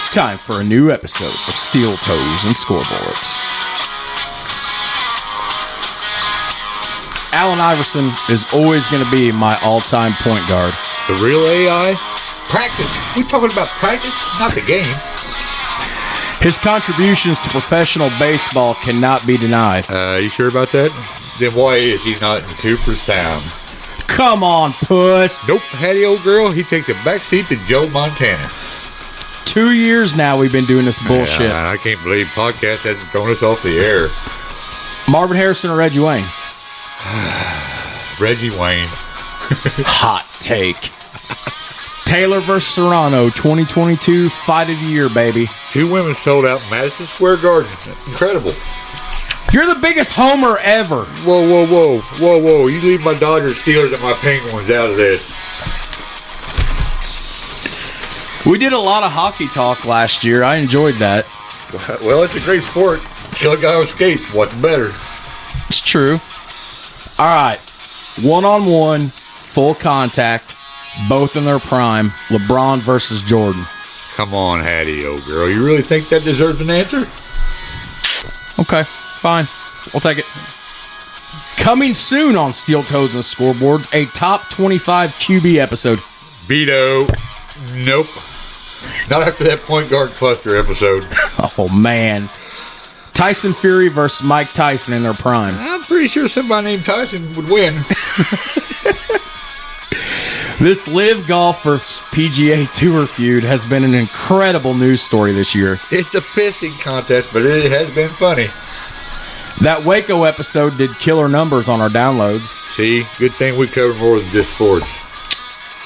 It's time for a new episode of Steel Toes and Scoreboards. Allen Iverson is always going to be my all-time point guard. The real AI? Practice. We're talking about practice, not the game. His contributions to professional baseball cannot be denied. You sure about that? Then why is he not in Cooper's Town? Come on, puss. Nope, Hattie, old girl, he takes a backseat to Joe Montana. 2 years now we've been doing this bullshit. I can't believe podcast hasn't thrown us off the air. Marvin Harrison or Reggie Wayne? Reggie Wayne. Hot take. Taylor versus Serrano, 2022 Fight of the Year, baby. 2 women sold out in Madison Square Garden. Incredible. You're the biggest homer ever. Whoa. You leave my Dodgers, Steelers, and my Penguins out of this. We did a lot of hockey talk last year. I enjoyed that. Well, it's a great sport. Kill a guy with skates. What's better? It's true. All right. One-on-one, full contact, both in their prime. LeBron versus Jordan. Come on, Hattie, old girl. You really think that deserves an answer? Okay, fine. We'll take it. Coming soon on Steel Toes and Scoreboards, a top 25 QB episode. Beto. Nope. Not after that point guard cluster episode. Oh, man. Tyson Fury versus Mike Tyson in their prime. I'm pretty sure somebody named Tyson would win. This Live Golf versus PGA Tour feud has been an incredible news story this year. It's a pissing contest, but it has been funny. That Waco episode did killer numbers on our downloads. See, good thing we cover more than just sports.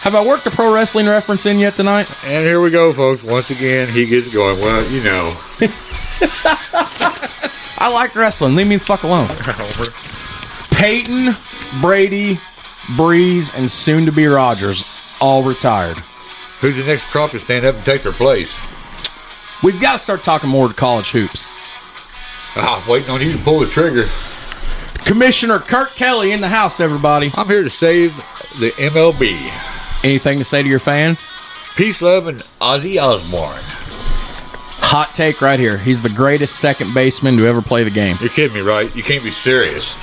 Have I worked a pro wrestling reference in yet tonight? And here we go, folks. Once again, he gets going. Well, you know. I like wrestling. Leave me the fuck alone. Peyton, Brady, Breeze, and soon-to-be Rodgers all retired. Who's the next crop to stand up and take their place? We've got to start talking more to college hoops. Waiting on you to pull the trigger. Commissioner Kurt Kelly in the house, everybody. I'm here to save the MLB. Anything to say to your fans? Peace, love, and Ozzy Osbourne. Hot take right here. He's the greatest second baseman to ever play the game. You're kidding me, right? You can't be serious.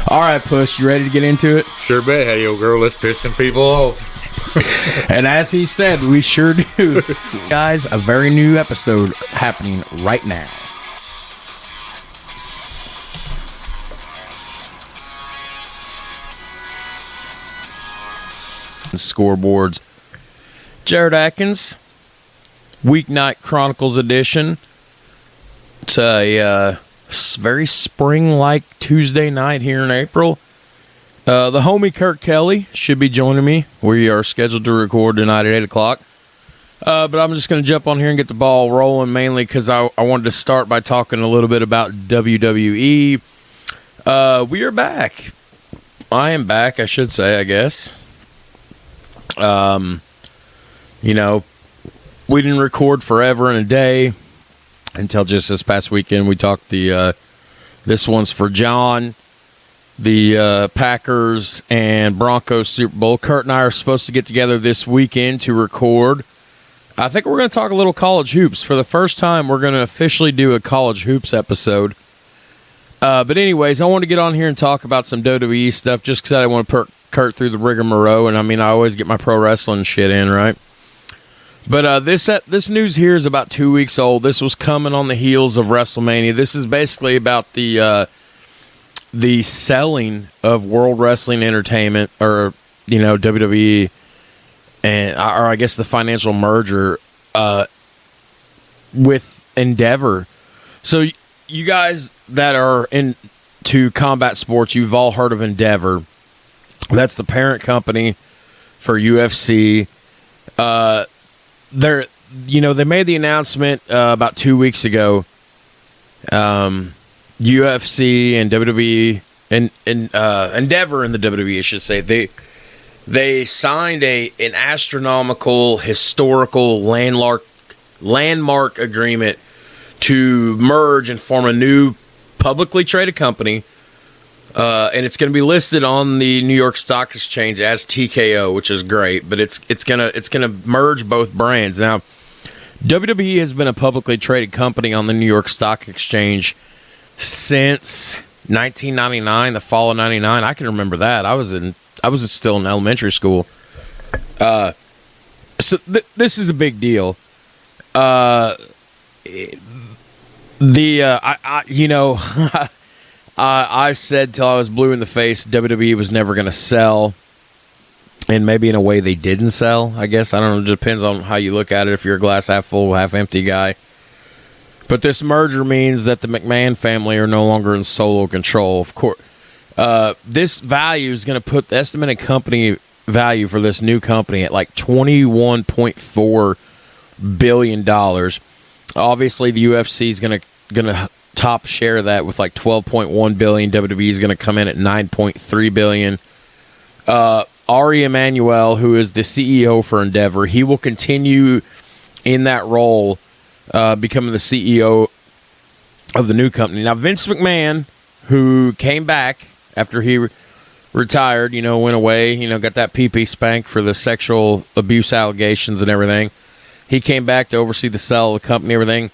All right, Puss, you ready to get into it? Sure bet, Hattie, old girl. Let's piss some people off. And as he said, we sure do. Guys, a very new episode happening right now. Scoreboards. Jared Atkins, Weeknight Chronicles edition. It's a very spring-like Tuesday night here in April. The homie Kurt Kelly should be joining me. We are scheduled to record tonight at 8 o'clock. But I'm just going to jump on here and get the ball rolling, mainly because I wanted to start by talking a little bit about WWE. We are back. I am back, I should say, I guess. You know, we didn't record forever and a day until just this past weekend. We talked this one's for John, the Packers and Broncos Super Bowl. Kurt and I are supposed to get together this weekend to record. I think we're going to talk a little college hoops. For the first time, we're going to officially do a college hoops episode. But anyways, I want to get on here and talk about some WWE stuff just because I didn't want to put Kurt through the rigmarole. And I mean, I always get my pro wrestling shit in, right? But this news here is about 2 weeks old. This was coming on the heels of WrestleMania. This is basically about the selling of World Wrestling Entertainment, or WWE, or I guess the financial merger with Endeavor. So you guys that are into combat sports, you've all heard of Endeavor. That's the parent company for UFC. They made the announcement about 2 weeks ago. UFC and WWE and Endeavor and the WWE, I should say, they signed an astronomical, historical landmark agreement to merge and form a new publicly traded company. And it's going to be listed on the New York Stock Exchange as TKO, which is great. But it's gonna merge both brands. Now, WWE has been a publicly traded company on the New York Stock Exchange since 1999, the fall of 99. I can remember that. I was still in elementary school. So this is a big deal. I've said till I was blue in the face, WWE was never going to sell. And maybe in a way they didn't sell, I guess. I don't know. It depends on how you look at it, if you're a glass half full, half empty guy. But this merger means that the McMahon family are no longer in solo control. Of course, this value is going to put the estimated company value for this new company at like $21.4 billion. Obviously, the UFC is going to top share that with like $12.1 billion. WWE is going to come in at $9.3 billion. Ari Emanuel, who is the CEO for Endeavor, he will continue in that role, becoming the CEO of the new company. Now, Vince McMahon, who came back after he retired, went away, got that pee-pee spanked for the sexual abuse allegations and everything. He came back to oversee the sale of the company and everything.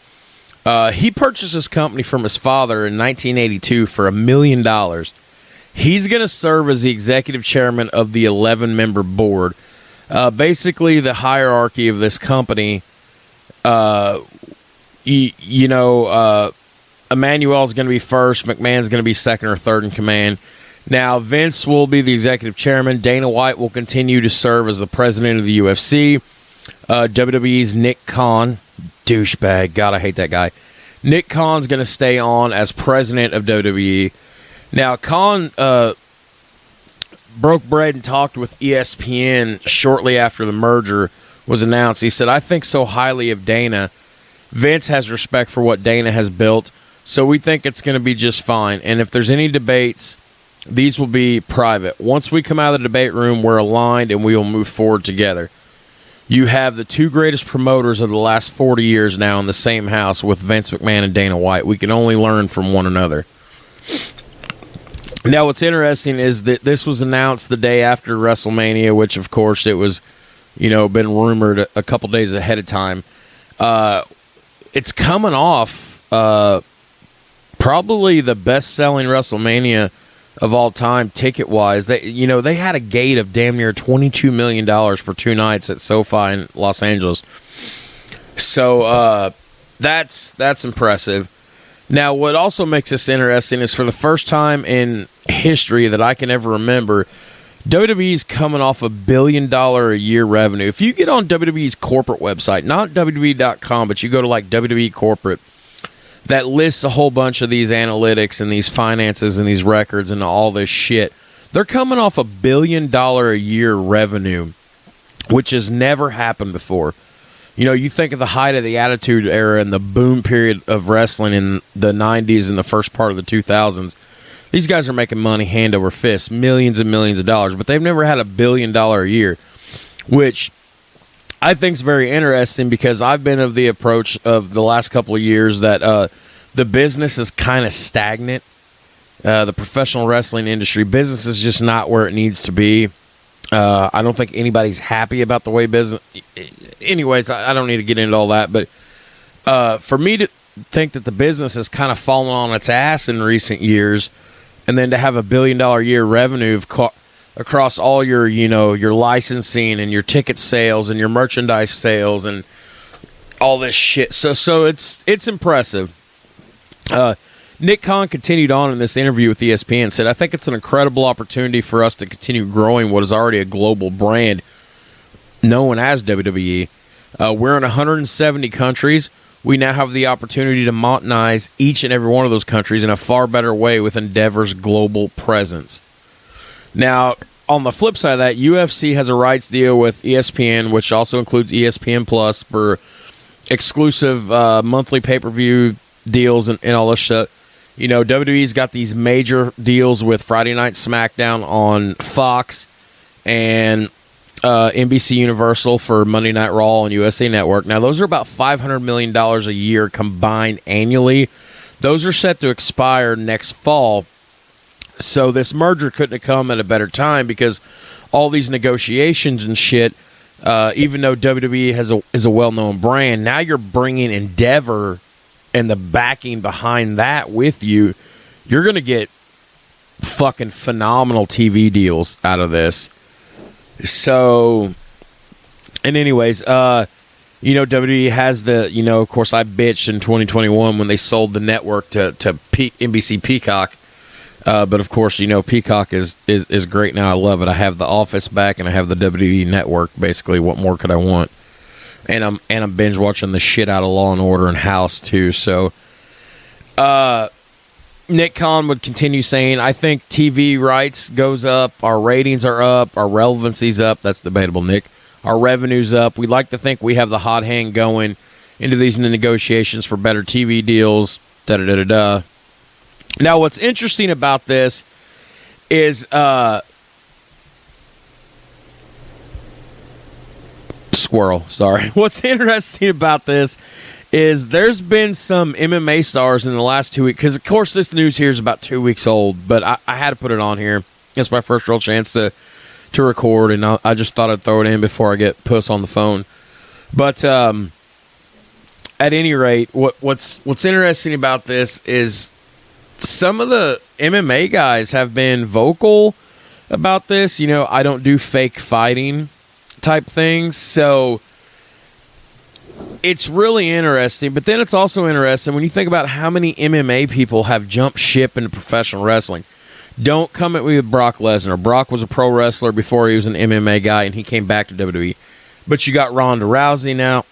He purchased this company from his father in 1982 for $1 million. He's going to serve as the executive chairman of the 11-member board. Basically, the hierarchy of this company, Emmanuel's going to be first. McMahon's going to be second or third in command. Now, Vince will be the executive chairman. Dana White will continue to serve as the president of the UFC. WWE's Nick Khan, douchebag. God, I hate that guy. Nick Khan's going to stay on as president of WWE. Now, Khan broke bread and talked with ESPN shortly after the merger was announced. He said, "I think so highly of Dana. Vince has respect for what Dana has built, so we think it's going to be just fine. And if there's any debates, these will be private. Once we come out of the debate room, we're aligned and we will move forward together. You have the two greatest promoters of the last 40 years now in the same house with Vince McMahon and Dana White. We can only learn from one another." Now, what's interesting is that this was announced the day after WrestleMania, which, of course, it was, been rumored a couple days ahead of time. It's coming off probably the best-selling WrestleMania of all time, ticket-wise. They had a gate of damn near $22 million for 2 nights at SoFi in Los Angeles. So that's impressive. Now, what also makes this interesting is for the first time in history that I can ever remember, WWE's coming off $1 billion a year revenue. If you get on WWE's corporate website, not WWE.com, but you go to like WWE corporate, that lists a whole bunch of these analytics and these finances and these records and all this shit. They're coming off $1 billion a year revenue, which has never happened before. You think of the height of the Attitude Era and the boom period of wrestling in the 90s and the first part of the 2000s. These guys are making money hand over fist, millions and millions of dollars, but they've never had $1 billion a year, which I think is very interesting because I've been of the approach of the last couple of years that the business is kind of stagnant. The professional wrestling industry, business is just not where it needs to be. I don't think anybody's happy about the way business... Anyways, I don't need to get into all that, but for me to think that the business has kind of fallen on its ass in recent years, and then to have $1 billion a year revenue across all your, your licensing and your ticket sales and your merchandise sales and all this shit. So it's impressive. Nick Khan continued on in this interview with ESPN and said, "I think it's an incredible opportunity for us to continue growing what is already a global brand known as WWE. We're in 170 countries. We now have the opportunity to monetize each and every one of those countries in a far better way with Endeavor's global presence." Now, on the flip side of that, UFC has a rights deal with ESPN, which also includes ESPN Plus for exclusive monthly pay-per-view deals and all this shit. WWE's got these major deals with Friday Night SmackDown on Fox and NBC Universal for Monday Night Raw and USA Network. Now, those are about $500 million a year combined annually. Those are set to expire next fall. So this merger couldn't have come at a better time because all these negotiations and shit even though WWE is a well-known brand, now you're bringing Endeavor and the backing behind that with you. You're going to get fucking phenomenal TV deals out of this. So, and anyways, WWE has the, of course, I bitched in 2021 when they sold the network to NBC Peacock. But of course, Peacock is great now. I love it. I have The Office back, and I have the WWE Network. Basically, what more could I want? And I'm binge watching the shit out of Law and Order and House too. So, Nick Khan would continue saying, "I think TV rights goes up, our ratings are up, our relevancy's up." That's debatable, Nick. Our revenue's up. We'd like to think we have the hot hand going into these negotiations for better TV deals. Da da da da da. Now, what's interesting about this is squirrel. Sorry. What's interesting about this is there's been some MMA stars in the last 2 weeks, because, of course, this news here is about 2 weeks old, but I had to put it on here. It's my first real chance to record, and I just thought I'd throw it in before I get Puss on the phone. But at any rate, what's interesting about this is some of the MMA guys have been vocal about this. I don't do fake fighting type things, so it's really interesting. But then it's also interesting when you think about how many MMA people have jumped ship into professional wrestling. Don't come at me with Brock Lesnar. Brock was a pro wrestler before he was an MMA guy, and he came back to WWE. But you got Ronda Rousey now.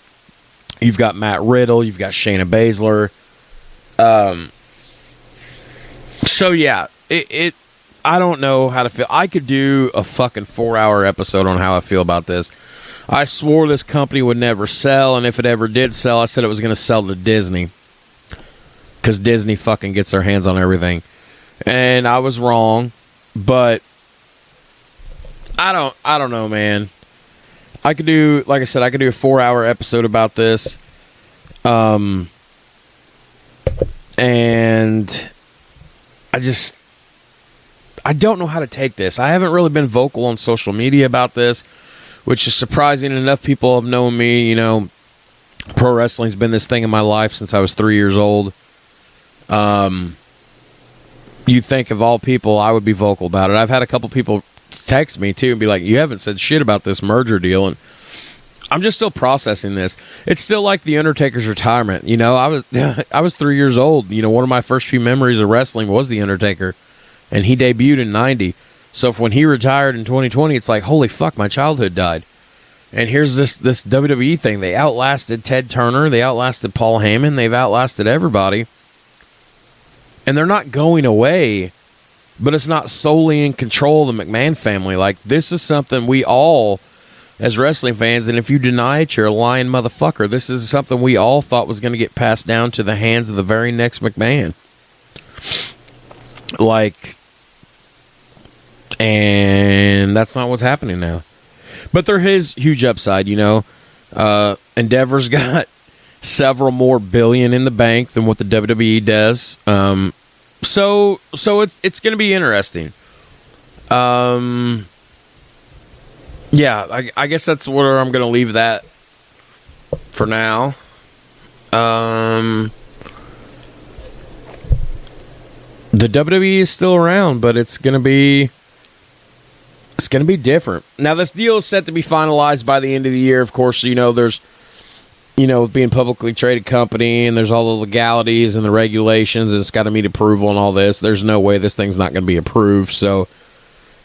You've got Matt Riddle. You've got Shayna Baszler. So, yeah, I don't know how to feel. I could do a fucking 4-hour episode on how I feel about this. I swore this company would never sell, and if it ever did sell, I said it was going to sell to Disney, because Disney fucking gets their hands on everything. And I was wrong, but I don't know, man. I could do, like I said, I could do a 4-hour episode about this. And I don't know how to take this. I haven't really been vocal on social media about this, which is surprising. Enough people have known me. Pro wrestling's been this thing in my life since I was 3 years old. You'd think of all people, I would be vocal about it. I've had a couple people text me, too, and be like, you haven't said shit about this merger deal. And I'm just still processing this. It's still like The Undertaker's retirement. I was 3 years old. One of my first few memories of wrestling was The Undertaker, and he debuted in 90. So when he retired in 2020, it's like, holy fuck, my childhood died. And here's this WWE thing. They outlasted Ted Turner. They outlasted Paul Heyman. They've outlasted everybody. And they're not going away, but it's not solely in control of the McMahon family. Like, this is something we all, as wrestling fans, and if you deny it, you're a lying motherfucker. This is something we all thought was going to get passed down to the hands of the very next McMahon. And that's not what's happening now. But there is huge upside, Endeavor's got several more billion in the bank than what the WWE does. So it's going to be interesting. Yeah, I guess that's where I'm going to leave that for now. The WWE is still around, but it's going to be different. Now, this deal is set to be finalized by the end of the year. Of course, there's, being a publicly traded company, and there's all the legalities and the regulations, and it's got to meet approval and all this. There's no way this thing's not going to be approved. So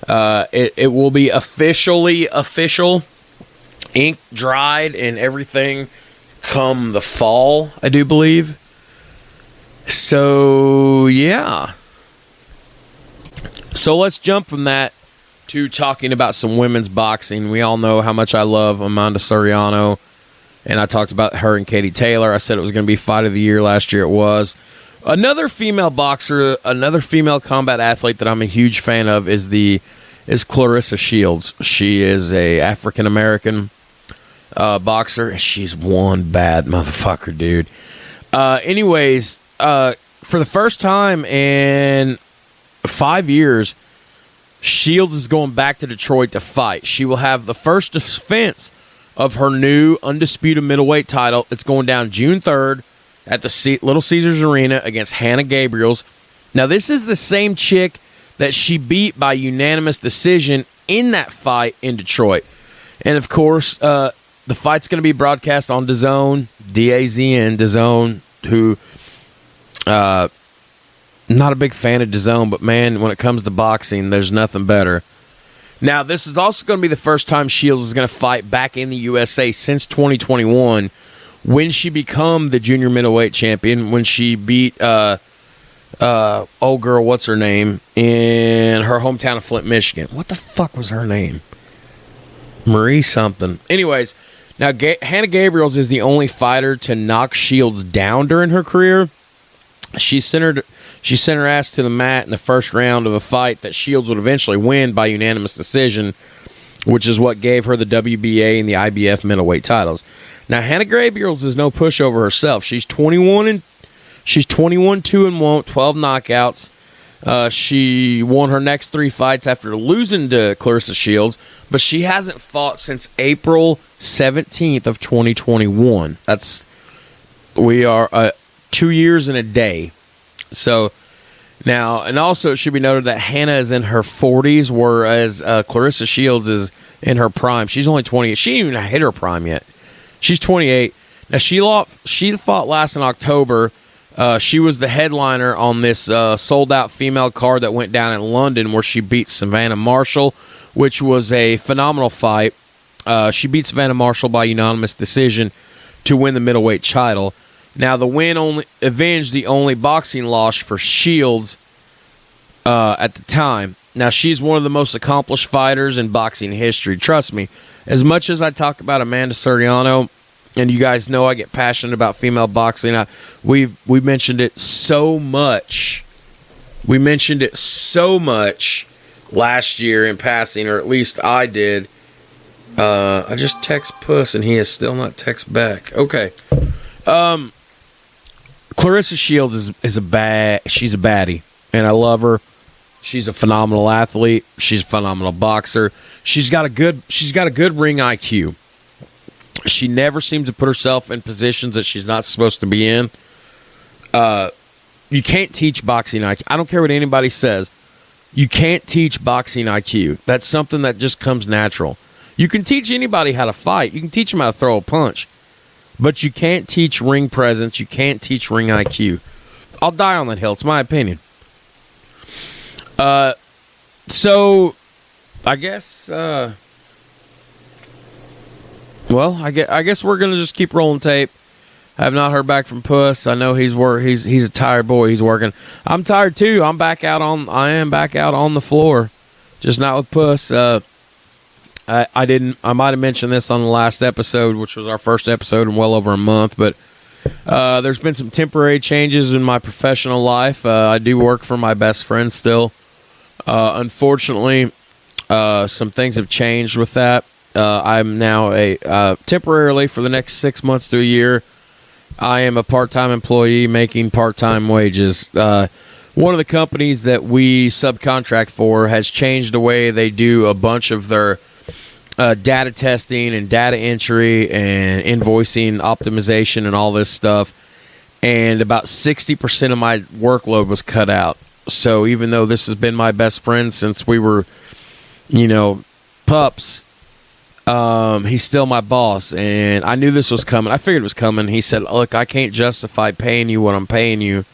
it will be official, ink dried and everything come the fall, I do believe. So, yeah. So let's jump from that to talking about some women's boxing. We all know how much I love Amanda Soriano, and I talked about her and Katie Taylor. I said it was going to be fight of the year. Last year it was. Another female boxer, another female combat athlete that I'm a huge fan of is Clarissa Shields. She is a African-American boxer. She's one bad motherfucker, dude. Anyways, for the first time in 5 years, Shields is going back to Detroit to fight. She will have the first defense of her new undisputed middleweight title. It's going down June 3rd at the Little Caesars Arena against Hannah Gabriels. Now, this is the same chick that she beat by unanimous decision in that fight in Detroit. And, of course, the fight's going to be broadcast on DAZN, D-A-Z-N, DAZN, who, not a big fan of DAZN, but, man, when it comes to boxing, there's nothing better. Now, this is also going to be the first time Shields is going to fight back in the USA since 2021 when she became the junior middleweight champion, when she beat, old girl, what's her name, in her hometown of Flint, Michigan. What the fuck was her name? Marie something. Anyways, now Hannah Gabriels is the only fighter to knock Shields down during her career. She sent her ass to the mat in the first round of a fight that Shields would eventually win by unanimous decision, which is what gave her the WBA and the IBF middleweight titles. Now, Hannah Gabriels is no pushover herself. She's 21-2-1, 12 knockouts. She won her next 3 fights after losing to Clarissa Shields, but she hasn't fought since April 17th of 2021. We are 2 years and a day. So now, and also it should be noted that Hannah is in her 40s, whereas Clarissa Shields is in her prime. She's only 28. She didn't even hit her prime yet. She's 28. Now, she fought last in October. She was the headliner on this sold-out female card that went down in London where she beat Savannah Marshall, which was a phenomenal fight. She beat Savannah Marshall by unanimous decision to win the middleweight title. Now, the win only avenged the only boxing loss for Shields at the time. Now, she's one of the most accomplished fighters in boxing history. Trust me, as much as I talk about Amanda Soriano, and you guys know I get passionate about female boxing, we mentioned it so much. We mentioned it so much last year in passing, or at least I did. I just text Puss, and he has still not text back. Okay. Clarissa Shields she's a baddie, and I love her. She's a phenomenal athlete. She's a phenomenal boxer. She's got a good ring IQ. She never seems to put herself in positions that she's not supposed to be in. You can't teach boxing IQ. I don't care what anybody says. You can't teach boxing IQ. That's something that just comes natural. You can teach anybody how to fight. You can teach them how to throw a punch. But you can't teach ring presence. You can't teach ring IQ. I'll die on that hill. It's my opinion. So, I guess... I guess we're gonna just keep rolling tape. I have not heard back from Puss. I know he's a tired boy. He's working. I'm tired too. I am back out on the floor, just not with Puss. I might have mentioned this on the last episode, which was our first episode in well over a month. But there's been some temporary changes in my professional life. I do work for my best friend still. Unfortunately, some things have changed with that. I'm now temporarily for the next 6 months to a year, I am a part-time employee making part-time wages. One of the companies that we subcontract for has changed the way they do a bunch of their data testing and data entry and invoicing optimization and all this stuff. And about 60% of my workload was cut out. So even though this has been my best friend since we were, pups, he's still my boss, and I knew this was coming. I figured it was coming. He said, look, I can't justify paying you what I'm paying you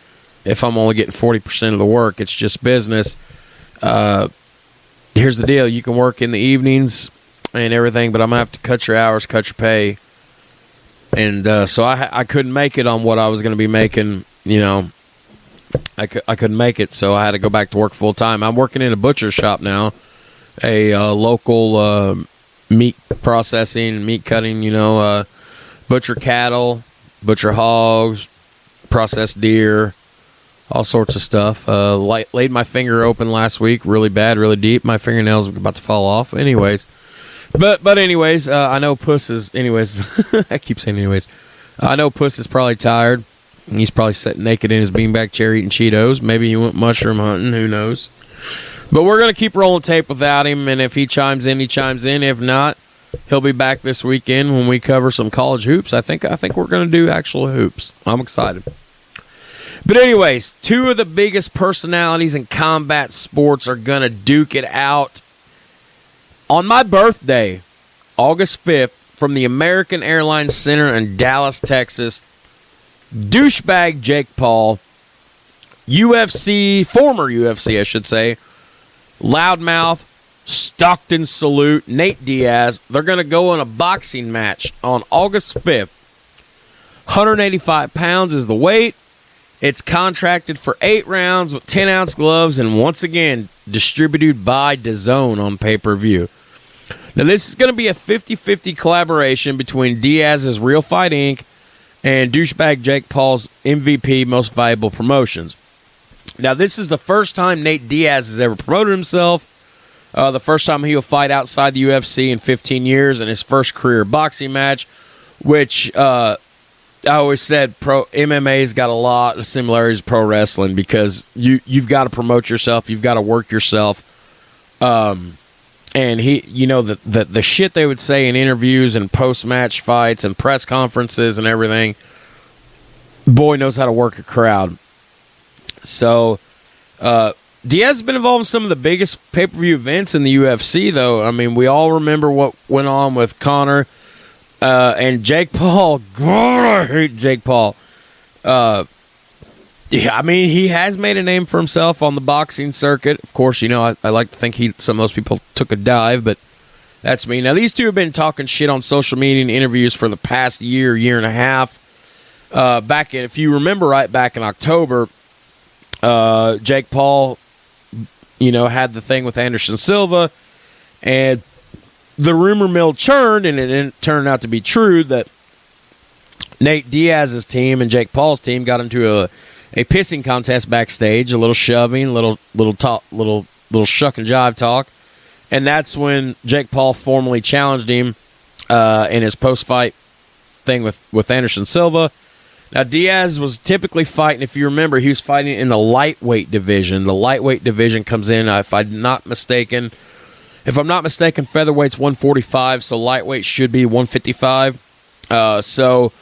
if I'm only getting 40% of the work. It's just business. Here's the deal. You can work in the evenings and everything, but I'm going to have to cut your hours, cut your pay. And so I couldn't make it on what I was going to be making, I couldn't make it, so I had to go back to work full-time. I'm working in a butcher shop now, a local meat processing, meat cutting, butcher cattle, butcher hogs, processed deer, all sorts of stuff. Laid my finger open last week, really bad, really deep. My fingernails are about to fall off. Anyways, but anyways, I know Puss is. Anyways, I keep saying anyways. I know Puss is probably tired. He's probably sitting naked in his beanbag chair eating Cheetos. Maybe he went mushroom hunting. Who knows? But we're going to keep rolling tape without him, and if he chimes in, he chimes in. If not, he'll be back this weekend when we cover some college hoops. I think we're going to do actual hoops. I'm excited. But anyways, two of the biggest personalities in combat sports are going to duke it out on my birthday, August 5th, from the American Airlines Center in Dallas, Texas. Douchebag Jake Paul, former UFC, I should say, loudmouth, Stockton Salute, Nate Diaz. They're going to go in a boxing match on August 5th. 185 pounds is the weight. It's contracted for 8 rounds with 10-ounce gloves, and once again, distributed by DAZN on pay-per-view. Now, this is going to be a 50-50 collaboration between Diaz's Real Fight Inc. and douchebag Jake Paul's MVP Most Valuable Promotions. Now, this is the first time Nate Diaz has ever promoted himself. The first time he will fight outside the UFC in 15 years, and his first career boxing match, which I always said MMA's got a lot of similarities to pro wrestling because you've got to promote yourself, you've got to work yourself. And the shit they would say in interviews and post-match fights and press conferences and everything, boy knows how to work a crowd. So, Diaz has been involved in some of the biggest pay-per-view events in the UFC, though. I mean, we all remember what went on with Conor and Jake Paul. God, I hate Jake Paul. Yeah, I mean, he has made a name for himself on the boxing circuit. Of course, I like to think some of those people took a dive, but that's me. Now, these two have been talking shit on social media and interviews for the past year and a half. If you remember right back in October, Jake Paul, had the thing with Anderson Silva, and the rumor mill churned, and it turned out to be true that Nate Diaz's team and Jake Paul's team got into a pissing contest backstage, a little shoving, little shuck and jive talk, and that's when Jake Paul formally challenged him in his post-fight thing with Anderson Silva. Now, Diaz was typically fighting, if you remember, he was fighting in the lightweight division. The lightweight division comes in, if I'm not mistaken, featherweight's 145, so lightweight should be 155. So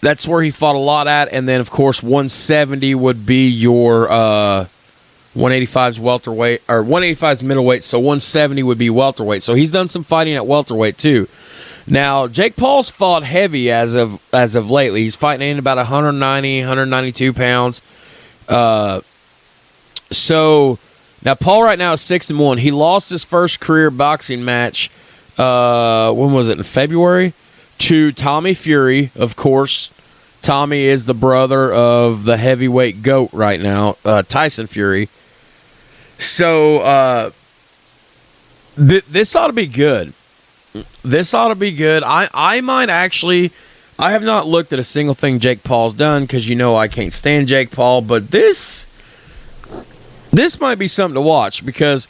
that's where he fought a lot at, and then, of course, 170 would be your 185's welterweight, or 185's middleweight, so 170 would be welterweight. So he's done some fighting at welterweight, too. Now, Jake Paul's fought heavy as of lately. He's fighting in about 190, 192 pounds. So now Paul right now is 6-1. He lost his first career boxing match. When was it? In February, to Tommy Fury. Of course, Tommy is the brother of the heavyweight GOAT right now, Tyson Fury. So this ought to be good. This ought to be good. I might actually... I have not looked at a single thing Jake Paul's done because I can't stand Jake Paul, but this might be something to watch because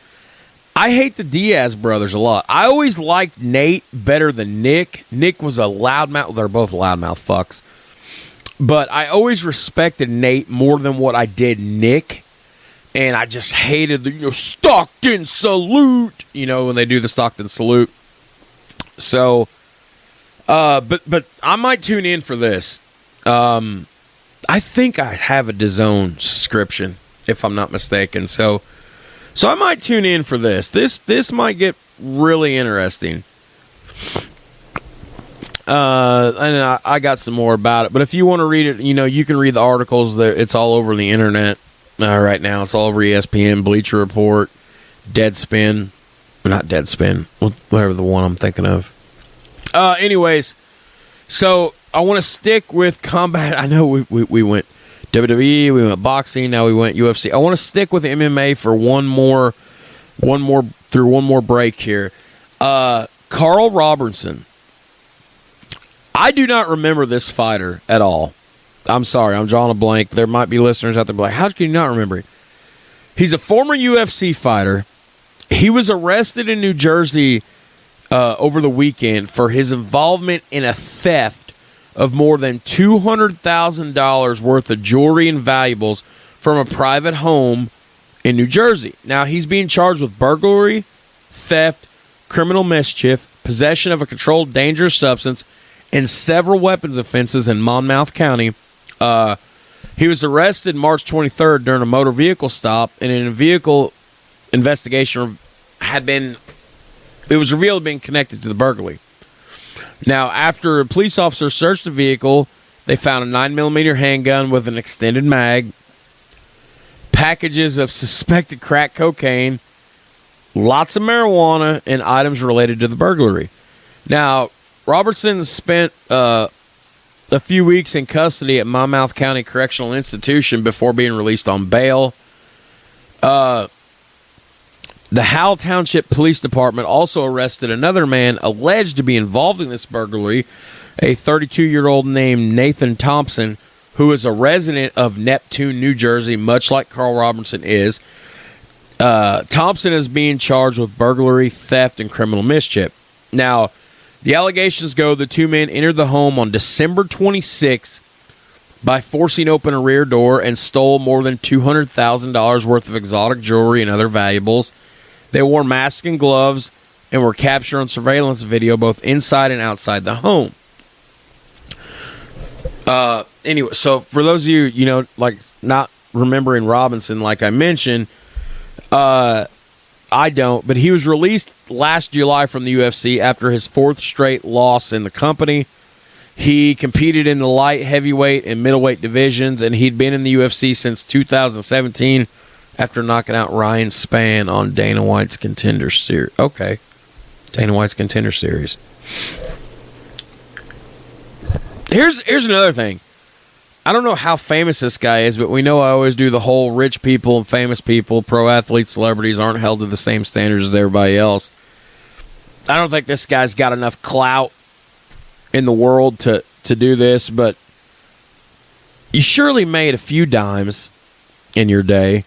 I hate the Diaz brothers a lot. I always liked Nate better than Nick. Nick was a loudmouth. They're both loudmouth fucks. But I always respected Nate more than what I did Nick. And I just hated the Stockton Salute, when they do the Stockton Salute. So, but I might tune in for this. I think I have a DAZN subscription, if I'm not mistaken. So I might tune in for this. This might get really interesting. And I got some more about it. But if you want to read it, you can read the articles. It's all over the internet right now. It's all over ESPN, Bleacher Report, Deadspin. Not Deadspin. Whatever the one I'm thinking of. Anyways, so I want to stick with combat. I know we went WWE, we went boxing, now we went UFC. I want to stick with MMA for one more break here. Carl Robertson. I do not remember this fighter at all. I'm sorry, I'm drawing a blank. There might be listeners out there like, how can you not remember him? He's a former UFC fighter. He was arrested in New Jersey over the weekend for his involvement in a theft of more than $200,000 worth of jewelry and valuables from a private home in New Jersey. Now, he's being charged with burglary, theft, criminal mischief, possession of a controlled dangerous substance, and several weapons offenses in Monmouth County. He was arrested March 23rd during a motor vehicle stop, and in a vehicle investigation it was revealed to have been connected to the burglary. Now, after a police officer searched the vehicle, they found a 9mm handgun with an extended mag, packages of suspected crack cocaine, lots of marijuana, and items related to the burglary. Now, Robertson spent a few weeks in custody at Monmouth County Correctional Institution before being released on bail. The Howell Township Police Department also arrested another man alleged to be involved in this burglary, a 32-year-old named Nathan Thompson, who is a resident of Neptune, New Jersey, much like Carl Robinson is. Thompson is being charged with burglary, theft, and criminal mischief. Now, the allegations go the two men entered the home on December 26th by forcing open a rear door and stole more than $200,000 worth of exotic jewelry and other valuables. They wore masks and gloves and were captured on surveillance video both inside and outside the home. Anyway, so for those of you, like not remembering Robinson, like I mentioned, I don't, but he was released last July from the UFC after his fourth straight loss in the company. He competed in the light, heavyweight, and middleweight divisions, and he'd been in the UFC since 2017 after knocking out Ryan Spann on Dana White's Contender Series. Okay. Dana White's Contender Series. Here's another thing. I don't know how famous this guy is, but we know I always do the whole rich people and famous people, pro athletes, celebrities aren't held to the same standards as everybody else. I don't think this guy's got enough clout in the world to do this, but you surely made a few dimes in your day.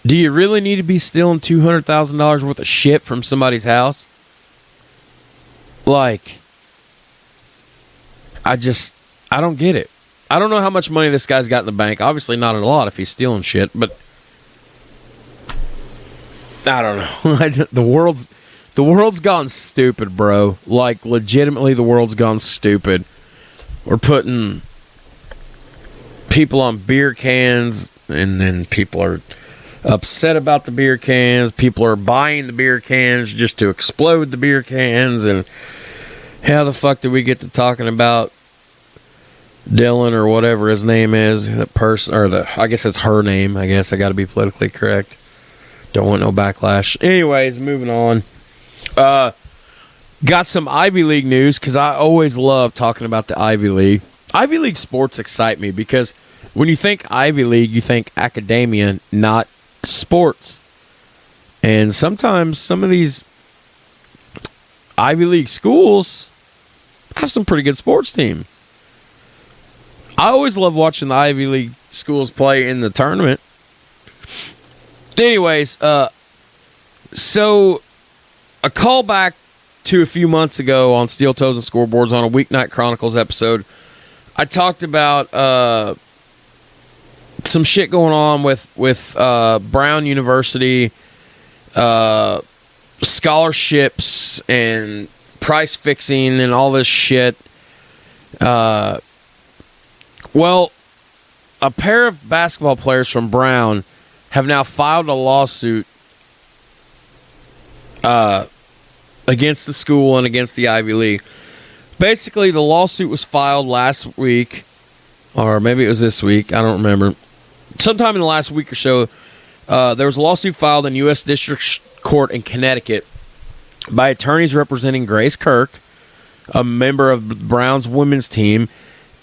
Do you really need to be stealing $200,000 worth of shit from somebody's house? Like, I don't get it. I don't know how much money this guy's got in the bank. Obviously not a lot if he's stealing shit, but I don't know. The world's gone stupid, bro. Like, legitimately, the world's gone stupid. We're putting people on beer cans, and then people are upset about the beer cans. People are buying the beer cans just to explode the beer cans. And how the fuck did we get to talking about Dylan or whatever his name is? That person, or I guess it's her name. I guess I got to be politically correct. Don't want no backlash. Anyways, moving on. Got some Ivy League news because I always love talking about the Ivy League. Ivy League sports excite me because when you think Ivy League, you think academia, not sports. And sometimes some of these Ivy League schools have some pretty good sports teams. I always love watching the Ivy League schools play in the tournament. Anyways, so a callback to a few months ago on Steel Toes and Scoreboards on a Weeknight Chronicles episode, I talked about some shit going on with Brown University, scholarships and price fixing and all this shit. Well, a pair of basketball players from Brown have now filed a lawsuit against the school and against the Ivy League. Basically, the lawsuit was filed last week, or maybe it was this week. I don't remember. Sometime in the last week or so, there was a lawsuit filed in U.S. District Court in Connecticut by attorneys representing Grace Kirk, a member of Brown's women's team,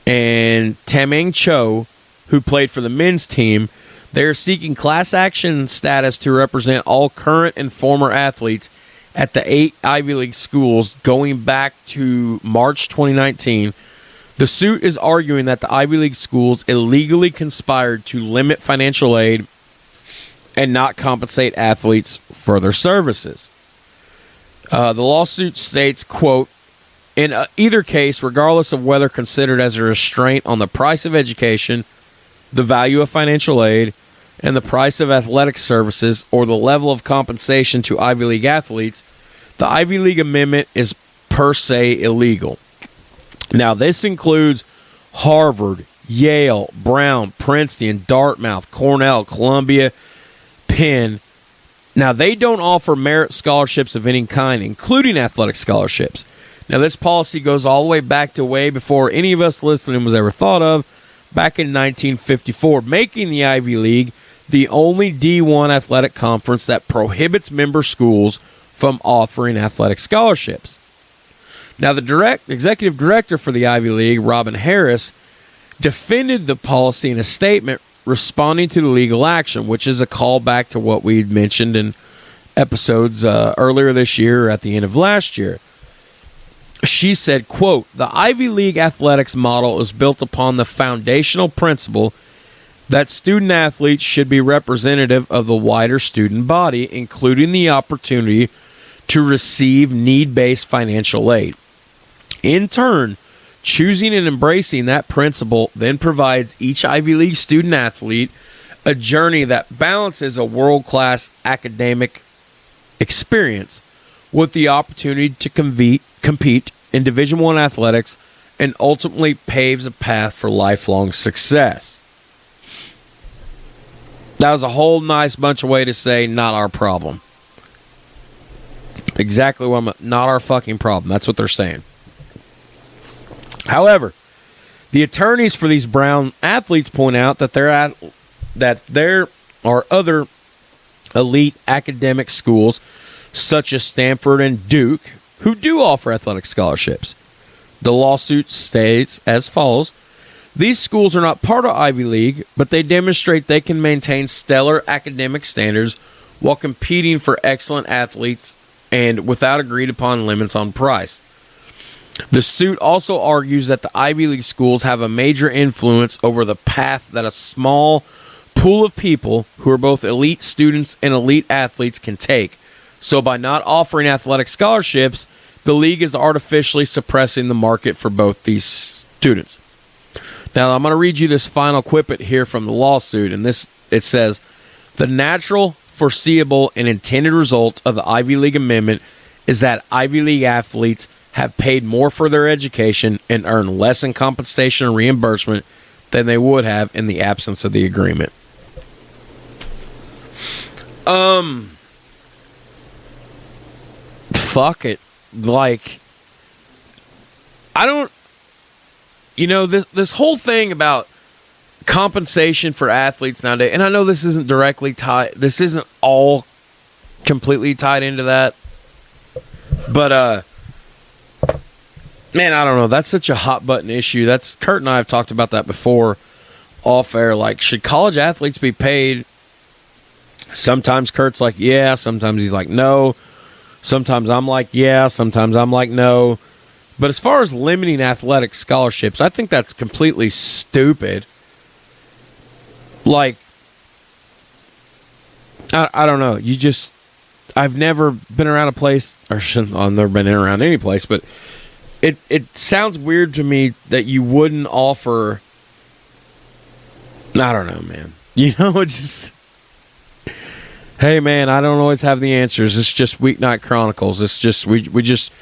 and Tamang Cho, who played for the men's team. They are seeking class action status to represent all current and former athletes at the 8 Ivy League schools going back to March 2019. The suit is arguing that the Ivy League schools illegally conspired to limit financial aid and not compensate athletes for their services. The lawsuit states, quote, in either case, regardless of whether considered as a restraint on the price of education, the value of financial aid, and the price of athletic services, or the level of compensation to Ivy League athletes, the Ivy League amendment is per se illegal. Now, this includes Harvard, Yale, Brown, Princeton, Dartmouth, Cornell, Columbia, Penn. Now, they don't offer merit scholarships of any kind, including athletic scholarships. Now, this policy goes all the way back to way before any of us listening was ever thought of, back in 1954, making the Ivy League the only D1 athletic conference that prohibits member schools from offering athletic scholarships. Now, the executive director for the Ivy League, Robin Harris, defended the policy in a statement responding to the legal action, which is a callback to what we mentioned in episodes earlier this year or at the end of last year. She said, quote, "The Ivy League athletics model is built upon the foundational principle that student athletes should be representative of the wider student body, including the opportunity to receive need-based financial aid. In turn, choosing and embracing that principle then provides each Ivy League student athlete a journey that balances a world-class academic experience with the opportunity to compete in Division I athletics and ultimately paves a path for lifelong success." That was a whole nice bunch of way to say, not our problem. Exactly what not our fucking problem. That's what they're saying. However, the attorneys for these Brown athletes point out that there are other elite academic schools, such as Stanford and Duke, who do offer athletic scholarships. The lawsuit states as follows: "These schools are not part of Ivy League, but they demonstrate they can maintain stellar academic standards while competing for excellent athletes and without agreed-upon limits on price." The suit also argues that the Ivy League schools have a major influence over the path that a small pool of people who are both elite students and elite athletes can take. So by not offering athletic scholarships, the league is artificially suppressing the market for both these students. Now, I'm going to read you this final quippet here from the lawsuit, and it says, "The natural, foreseeable, and intended result of the Ivy League amendment is that Ivy League athletes have paid more for their education and earn less in compensation and reimbursement than they would have in the absence of the agreement." Fuck it. Like, I don't, this whole thing about compensation for athletes nowadays, and I know this isn't directly tied, this isn't all completely tied into that, but, man, I don't know. That's such a hot button issue. Kurt and I have talked about that before off air. Like, should college athletes be paid? Sometimes Kurt's like, yeah. Sometimes he's like, no. Sometimes I'm like, yeah. Sometimes I'm like, no. But as far as limiting athletic scholarships, I think that's completely stupid. Like, I don't know. I've never been around a place, I've never been around any place, but it sounds weird to me that you wouldn't offer, I don't know, man. It's just, hey, man, I don't always have the answers. It's just Weeknight Chronicles. It's just, we just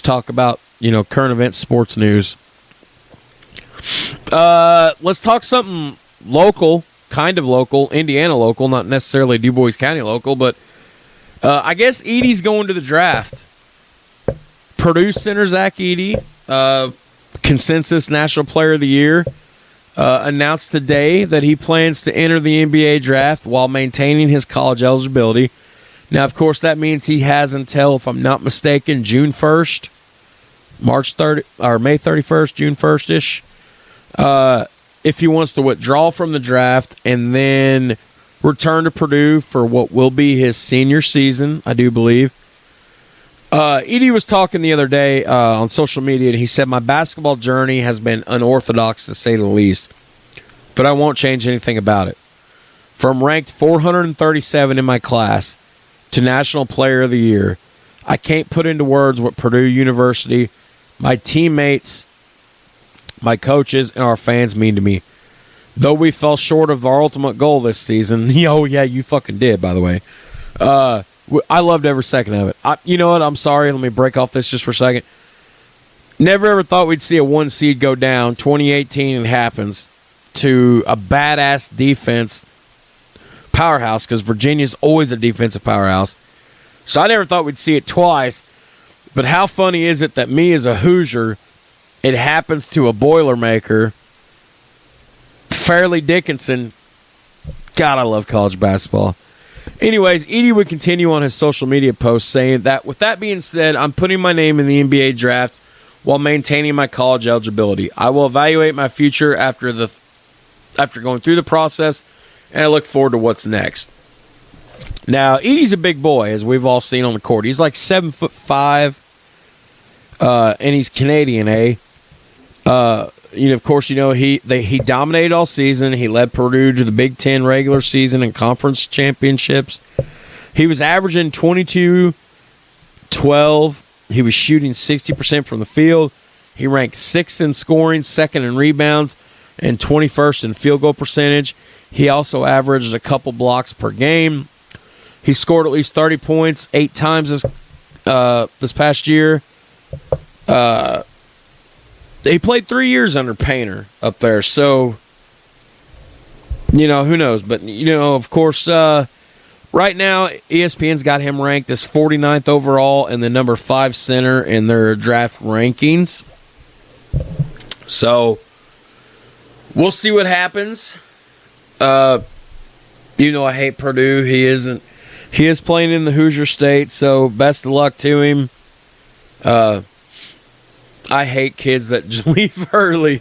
talk about, current events, sports news. Let's talk something local, kind of local, Indiana local, not necessarily Du Bois County local, but I guess Edey's going to the draft. Purdue center Zach Edey, consensus National Player of the Year, announced today that he plans to enter the NBA draft while maintaining his college eligibility. Now, of course, that means he has until, if I'm not mistaken, June 1st, March 30 or May 31st, June 1st-ish, if he wants to withdraw from the draft and then return to Purdue for what will be his senior season, I do believe. Edey was talking the other day on social media, and he said, "My basketball journey has been unorthodox, to say the least, but I won't change anything about it. From ranked 437 in my class to National Player of the Year, I can't put into words what Purdue University, my teammates, my coaches, and our fans mean to me. Though we fell short of our ultimate goal this season," oh yeah, you fucking did, by the way, I loved every second of it. You know what? I'm sorry. Let me break off this just for a second. Never ever thought we'd see a 1 seed go down. 2018, it happens to a badass defense powerhouse, because Virginia's always a defensive powerhouse. So I never thought we'd see it twice. But how funny is it that me as a Hoosier, it happens to a Boilermaker, Fairleigh Dickinson. God, I love college basketball. Anyways, Edey would continue on his social media posts saying that, with that being said, I'm putting my name in the NBA draft while maintaining my college eligibility. I will evaluate my future after going through the process, and I look forward to what's next. Now, Edey's a big boy, as we've all seen on the court. He's like 7'5", and he's Canadian, eh? Of course, he dominated all season. He led Purdue to the Big Ten regular season and conference championships. He was averaging 22, 12. He was shooting 60% from the field. He ranked 6th in scoring, 2nd in rebounds, and 21st in field goal percentage. He also averaged a couple blocks per game. He scored at least 30 points 8 times this past year. He played 3 years under Painter up there, so, who knows. But, of course, right now, ESPN's got him ranked as 49th overall and the number 5 center in their draft rankings. So, we'll see what happens. I hate Purdue. He is playing in the Hoosier State, so best of luck to him. I hate kids that just leave early.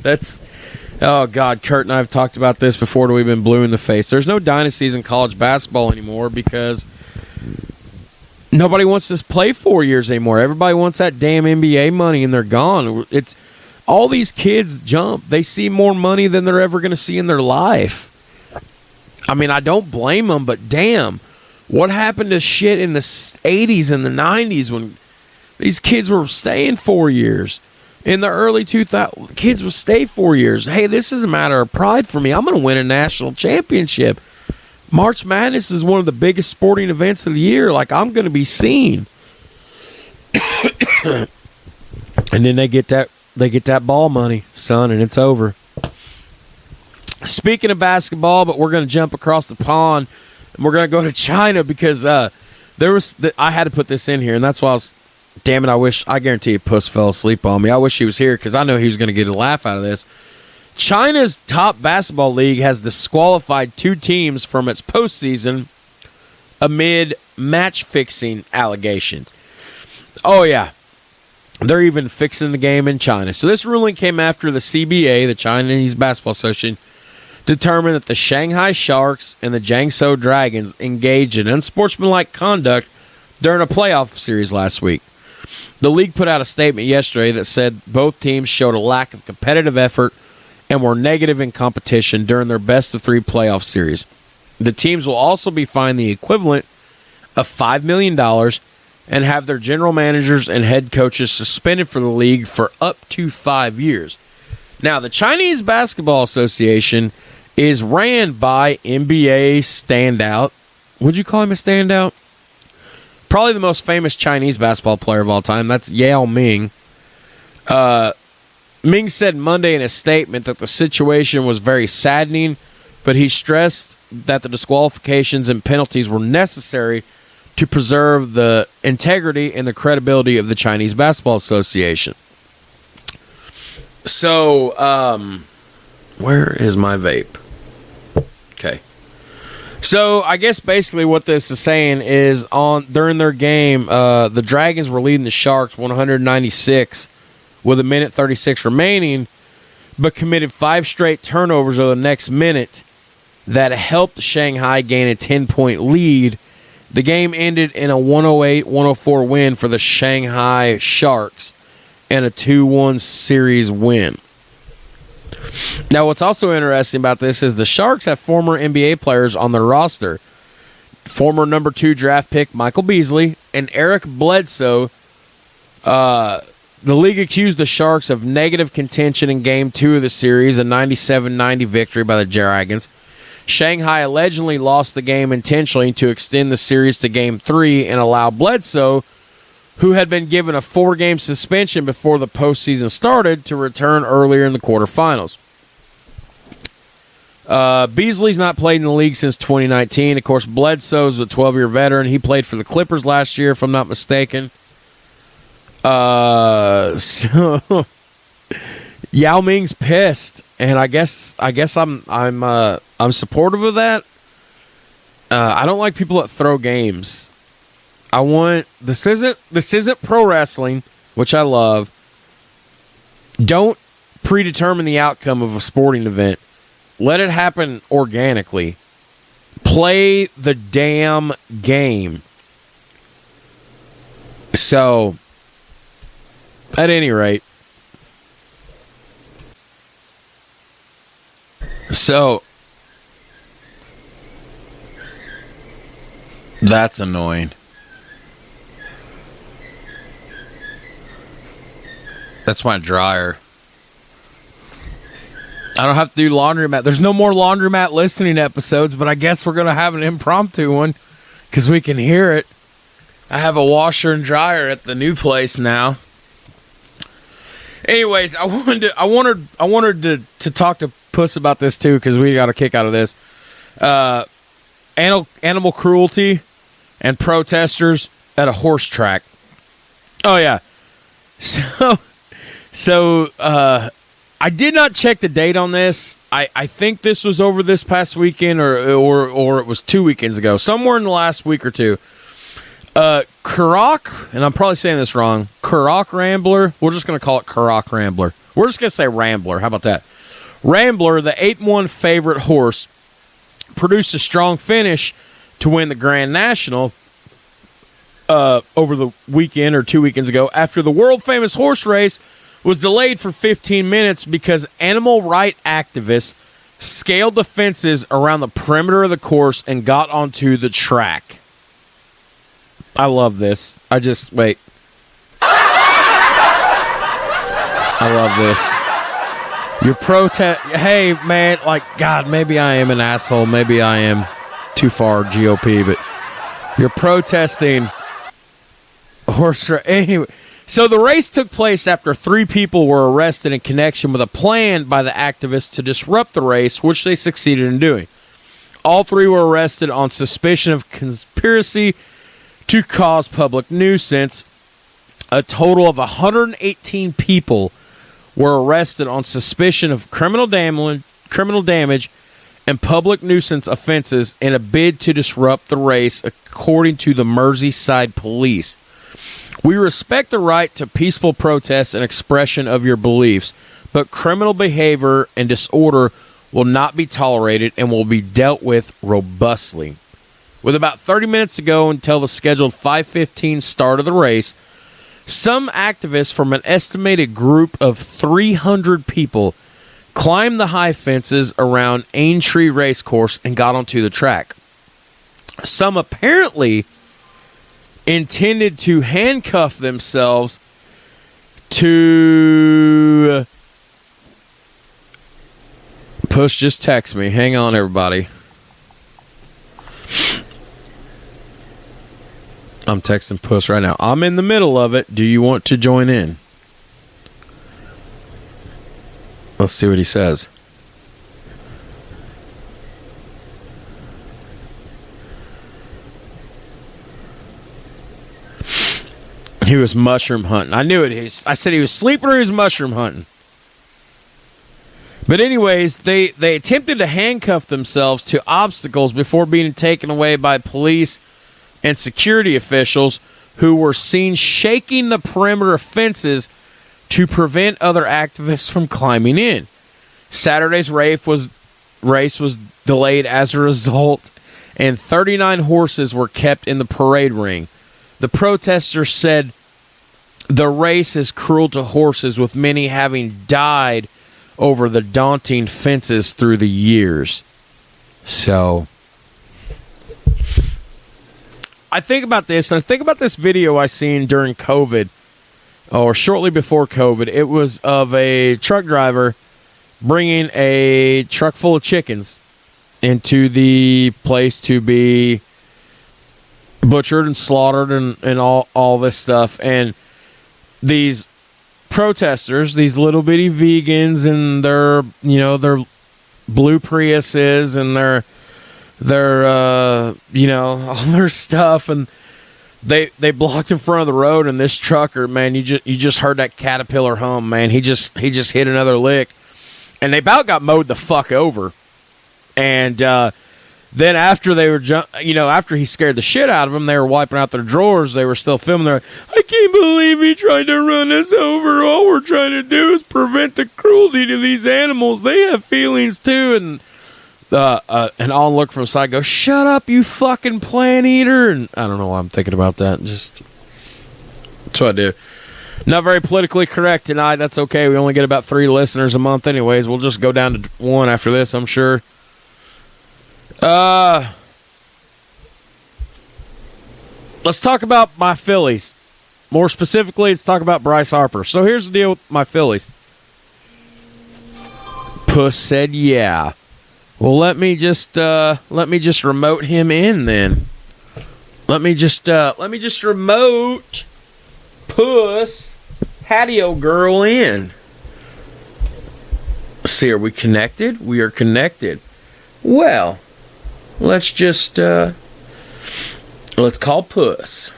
Oh, God, Kurt and I have talked about this before we've been blue in the face. There's no dynasties in college basketball anymore because nobody wants to play 4 years anymore. Everybody wants that damn NBA money, and they're gone. It's all these kids jump. They see more money than they're ever going to see in their life. I mean, I don't blame them, but damn, what happened to shit in the 80s and the 90s when these kids were staying 4 years? In the early 2000s, kids would stay 4 years. Hey, this is a matter of pride for me. I'm going to win a national championship. March Madness is one of the biggest sporting events of the year. Like, I'm going to be seen. And then they get that ball money, son, and it's over. Speaking of basketball, but we're going to jump across the pond, and we're going to go to China because I had to put this in here, and that's why damn it, I guarantee you Puss fell asleep on me. I wish he was here because I know he was going to get a laugh out of this. China's top basketball league has disqualified 2 teams from its postseason amid match-fixing allegations. Oh, yeah. They're even fixing the game in China. So this ruling came after the CBA, the Chinese Basketball Association, determined that the Shanghai Sharks and the Jiangsu Dragons engaged in unsportsmanlike conduct during a playoff series last week. The league put out a statement yesterday that said both teams showed a lack of competitive effort and were negative in competition during their best-of-3 playoff series. The teams will also be fined the equivalent of $5 million and have their general managers and head coaches suspended from the league for up to 5 years. Now, the Chinese Basketball Association is ran by NBA standout. Would you call him a standout? Probably the most famous Chinese basketball player of all time. That's Yao Ming. Ming said Monday in a statement that the situation was very saddening, but he stressed that the disqualifications and penalties were necessary to preserve the integrity and the credibility of the Chinese Basketball Association. So, where is my vape? Okay. So, I guess basically what this is saying is during their game, the Dragons were leading the Sharks 196 with 1:36 remaining, but committed 5 straight turnovers over the next minute that helped Shanghai gain a 10-point lead. The game ended in a 108-104 win for the Shanghai Sharks and a 2-1 series win. Now, what's also interesting about this is the Sharks have former NBA players on their roster. Former number 2 draft pick Michael Beasley and Eric Bledsoe. The league accused the Sharks of negative contention in Game 2 of the series, a 97-90 victory by the Dragons. Shanghai allegedly lost the game intentionally to extend the series to Game 3 and allow Bledsoe, who had been given a 4-game suspension before the postseason started, to return earlier in the quarterfinals. Beasley's not played in the league since 2019. Of course, Bledsoe's a 12-year veteran. He played for the Clippers last year, if I'm not mistaken. So Yao Ming's pissed, and I guess I'm supportive of that. I don't like people that throw games. This isn't pro wrestling, which I love. Don't predetermine the outcome of a sporting event. Let it happen organically. Play the damn game. So, at any rate. So, that's annoying. That's my dryer. I don't have to do laundromat. There's no more laundromat listening episodes, but I guess we're going to have an impromptu one because we can hear it. I have a washer and dryer at the new place now. Anyways, I wanted to talk to Puss about this too because we got a kick out of this. Animal cruelty and protesters at a horse track. Oh yeah. So I did not check the date on this. I think this was over this past weekend or it was 2 weekends ago. Somewhere in the last week or two. Karak, and I'm probably saying this wrong, Karak Rambler. We're just going to call it Karak Rambler. We're just going to say Rambler. How about that? Rambler, the 8-1 favorite horse, produced a strong finish to win the Grand National over the weekend or 2 weekends ago after the world-famous horse race was delayed for 15 minutes because animal rights activists scaled the fences around the perimeter of the course and got onto the track. I love this. Wait. I love this. Your protest. Hey, man, God, maybe I am an asshole. Maybe I am too far GOP, but you're protesting horse race. Anyway. So the race took place after 3 people were arrested in connection with a plan by the activists to disrupt the race, which they succeeded in doing. All 3 were arrested on suspicion of conspiracy to cause public nuisance. A total of 118 people were arrested on suspicion of criminal damage and public nuisance offenses in a bid to disrupt the race, according to the Merseyside police. We respect the right to peaceful protest and expression of your beliefs, but criminal behavior and disorder will not be tolerated and will be dealt with robustly. With about 30 minutes to go until the scheduled 5:15 start of the race, some activists from an estimated group of 300 people climbed the high fences around Aintree Racecourse and got onto the track. Some apparently intended to handcuff themselves to... Push just text me. Hang on, everybody. I'm texting Puss right now. I'm in the middle of it. Do you want to join in? Let's see what he says. He was mushroom hunting. I knew it. I said he was sleeping or he was mushroom hunting. But anyways, they attempted to handcuff themselves to obstacles before being taken away by police and security officials who were seen shaking the perimeter fences to prevent other activists from climbing in. Saturday's race was delayed as a result, and 39 horses were kept in the parade ring. The protesters said the race is cruel to horses, with many having died over the daunting fences through the years. So, I think about this, and I think about this video I seen during COVID, or shortly before COVID. It was of a truck driver bringing a truck full of chickens into the place to be butchered and slaughtered and all this stuff. And these protesters, these little bitty vegans and their blue Priuses and their all their stuff, and they blocked in front of the road, and this trucker, man, you just heard that Caterpillar hum, man. He just hit another lick, and they about got mowed the fuck over. And then after they were, after he scared the shit out of them, they were wiping out their drawers. They were still filming. They're like, I can't believe he tried to run us over. All we're trying to do is prevent the cruelty to these animals. They have feelings too. And an onlooker from the side goes, shut up, you fucking plant eater. And I don't know why I'm thinking about that. Just that's what I do. Not very politically correct tonight. That's okay. We only get about 3 listeners a month anyways. We'll just go down to 1 after this, I'm sure. Let's talk about my Phillies. More specifically, let's talk about Bryce Harper. So here's the deal with my Phillies. Puss said yeah. Well, let me just remote him in then. Let me just remote Puss Hattie-O girl in. Let's see, are we connected? We are connected. Well, let's just let's call Puss.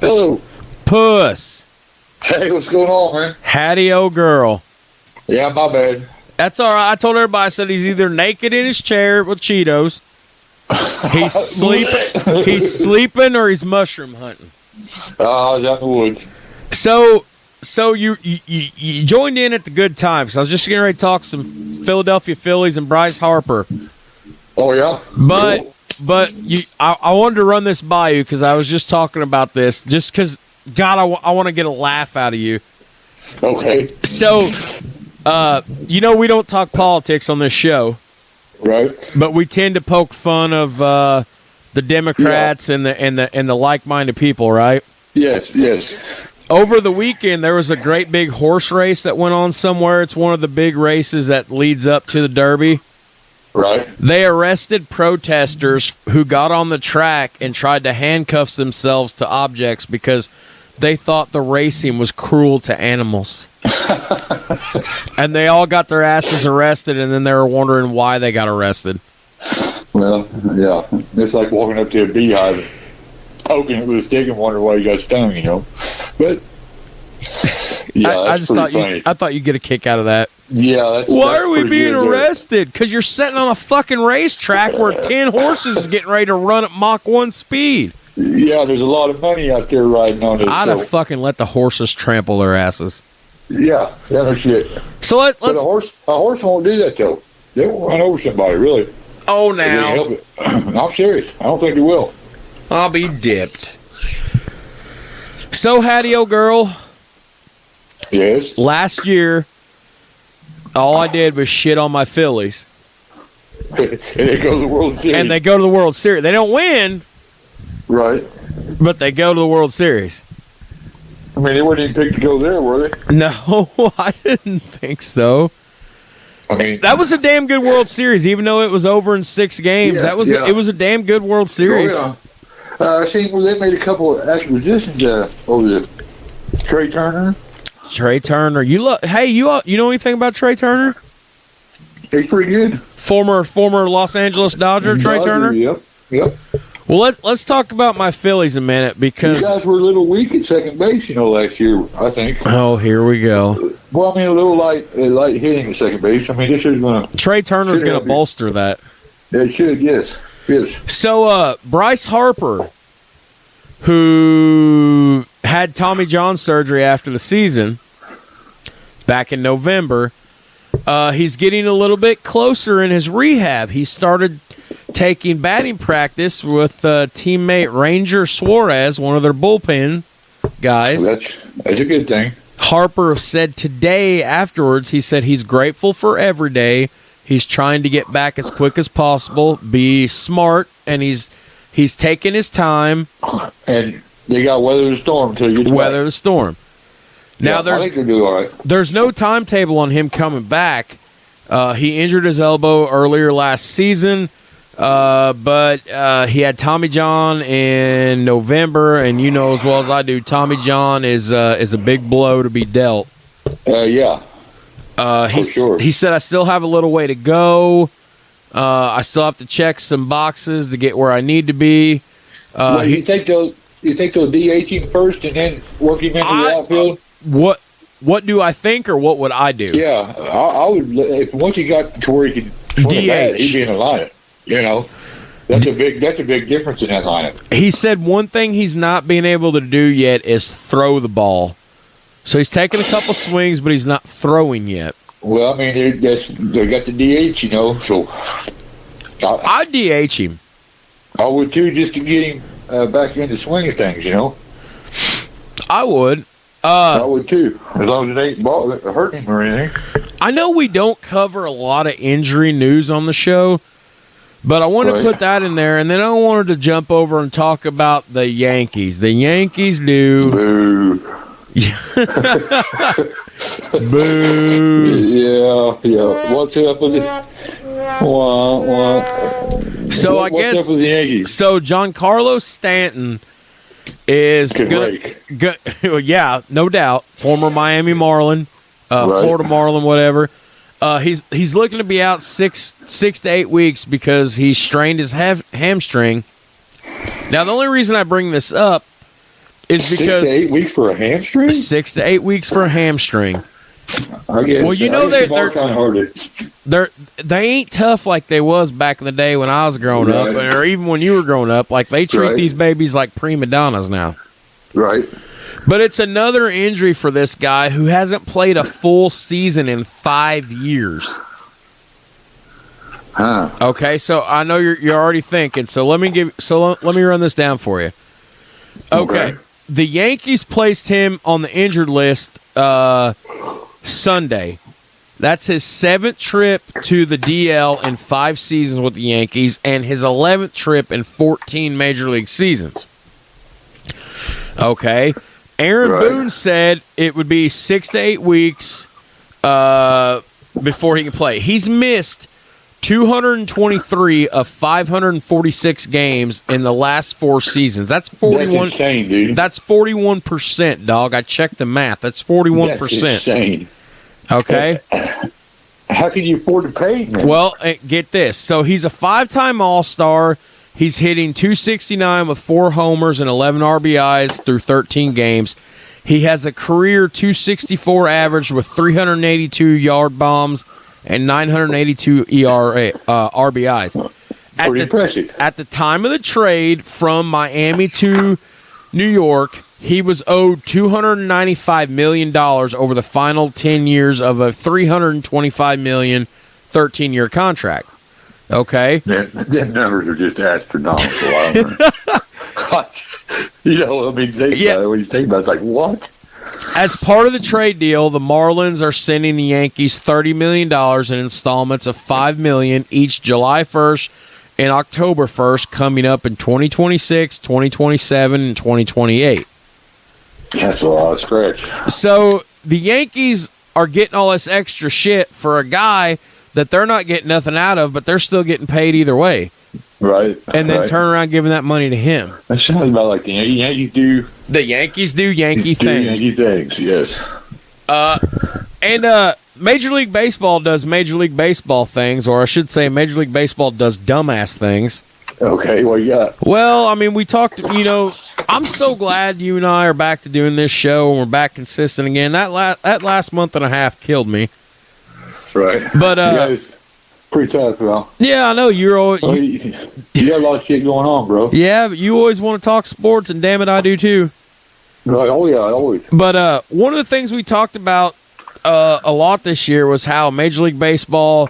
Hello. Puss. Hey, what's going on, man? Hattie-O girl. Yeah, my bad. That's all right. I told everybody, I said he's either naked in his chair with Cheetos, he's sleeping, or he's mushroom hunting. I was out in the woods. So you joined in at the good time, because I was just getting ready to talk some Philadelphia Phillies and Bryce Harper. Oh, yeah? But I wanted to run this by you, because I was just talking about this, just because, God, I want to get a laugh out of you. Okay. So, we don't talk politics on this show. Right. But we tend to poke fun of the Democrats and the like-minded people, right? Yes. Over the weekend, there was a great big horse race that went on somewhere. It's one of the big races that leads up to the Derby. Right. They arrested protesters who got on the track and tried to handcuff themselves to objects because they thought the racing was cruel to animals. And they all got their asses arrested, and then they were wondering why they got arrested. Well, yeah. It's like walking up to a beehive, poking it with a stick and wondering why you got stung, But, yeah, I just thought funny. I thought you'd get a kick out of that. Yeah, Why are we being arrested? Because you're sitting on a fucking racetrack where 10 horses is getting ready to run at Mach 1 speed. Yeah, there's a lot of money out there riding on it. I'd have fucking let the horses trample their asses. Yeah, no shit. So let's. But a horse won't do that though. They won't run over somebody, really. Oh, now. Help it. I'm serious. I don't think they will. I'll be dipped. So, Hattie-O girl. Yes. Last year, all I did was shit on my Phillies. And they go to the World Series. And they go to the World Series. They don't win. Right. But they go to the World Series. I mean, they weren't even picked to go there, were they? No, I didn't think so. I mean, that was a damn good World Series, even though it was over in 6 games. Yeah, It was a damn good World Series. Oh, yeah. I seen where they made a couple of acquisitions over the Trey Turner. Trey Turner, you know anything about Trey Turner? He's pretty good. Former Los Angeles Dodger, Trey Turner. Yep. Well, let's talk about my Phillies a minute, because you guys were a little weak at second base, last year. I think. Oh, here we go. Well, I mean, a little light hitting at second base. I mean, this is going to. Trey Turner's going to bolster that. It should, yes. So, Bryce Harper, who had Tommy John surgery after the season back in November, he's getting a little bit closer in his rehab. He started taking batting practice with teammate Ranger Suarez, one of their bullpen guys. Well, that's a good thing. Harper said today afterwards, he said he's grateful for every day. He's trying to get back as quick as possible, be smart, and he's taking his time. And they got weather the storm until you get weather the storm. Now, I think they'll do all right. There's no timetable on him coming back. He injured his elbow earlier last season, but he had Tommy John in November, and you know as well as I do, Tommy John is a big blow to be dealt. Yeah. For sure. He said, I still have a little way to go. I still have to check some boxes to get where I need to be. You think they'll DH him first and then work him into the outfield? What do I think, or what would I do? Yeah, I would. If once he got to where he could swing a bat, he'd be in the lineup. You know, that's a big difference in that lineup. He said one thing he's not being able to do yet is throw the ball. So he's taking a couple swings, but he's not throwing yet. Well, I mean, they got the DH, you know, so I'd DH him. I would too, just to get him back into swinging things. You know, I would. I would too, as long as it ain't hurting him or anything. I know we don't cover a lot of injury news on the show, but I want to put that in there, and then I wanted to jump over and talk about the Yankees. The Yankees do. Boo. Boo. Yeah. What's up with it? So what's up with the Yankees? So Giancarlo Stanton is yeah, no doubt, former Miami Marlin, Florida Marlin, whatever. He's looking to be out 6 to 8 weeks because he strained his hamstring. Now, the only reason I bring this up is because 6 to 8 weeks for a hamstring. 6 to 8 weeks for a hamstring. I guess. Well, you know they're they ain't tough like they was back in the day when I was growing up, or even when you were growing up. Like they treat these babies like prima donnas now. Right. But it's another injury for this guy who hasn't played a full season in 5 years. Huh. Okay, so I know you're already thinking. So let me run this down for you. Okay. The Yankees placed him on the injured list Sunday. That's his 7th trip to the DL in 5 seasons with the Yankees and his 11th trip in 14 Major League seasons. Okay. Aaron Boone said it would be 6 to 8 weeks before he can play. He's missed 223 of 546 games in the last 4 seasons. That's 41. That's insane, dude. That's 41%, dog. I checked the math. That's 41%. That's insane. Okay. How can you afford to pay him? Well, get this. So he's a 5-time All-Star. He's hitting .269 with 4 homers and 11 RBIs through 13 games. He has a career .264 average with 382 yard bombs and 982 RBIs. Pretty impressive. At the time of the trade from Miami to New York, he was owed $295 million over the final 10 years of a $325 million 13-year contract. Okay? Them numbers are just astronomical. I don't know. You know, I mean, when you think about it, it's like, what? As part of the trade deal, the Marlins are sending the Yankees $30 million in installments of $5 million each July 1st and October 1st, coming up in 2026, 2027, and 2028. That's a lot of scratch. So the Yankees are getting all this extra shit for a guy that they're not getting nothing out of, but they're still getting paid either way. Right. And then turn around giving that money to him. That sounds about like the Yankees do. The Yankees do Yankee things. Yankee things, yes. And Major League Baseball does Major League Baseball things, or I should say Major League Baseball does dumbass things. Okay, what you got? Well, I mean, we talked, I'm so glad you and I are back to doing this show and we're back consistent again. That last month and a half killed me. Right. But, pretty tough, bro. Yeah, I know. You got a lot of shit going on, bro. Yeah, but you always want to talk sports, and damn it, I do too. Right. Oh, yeah, always. But one of the things we talked about a lot this year was how Major League Baseball,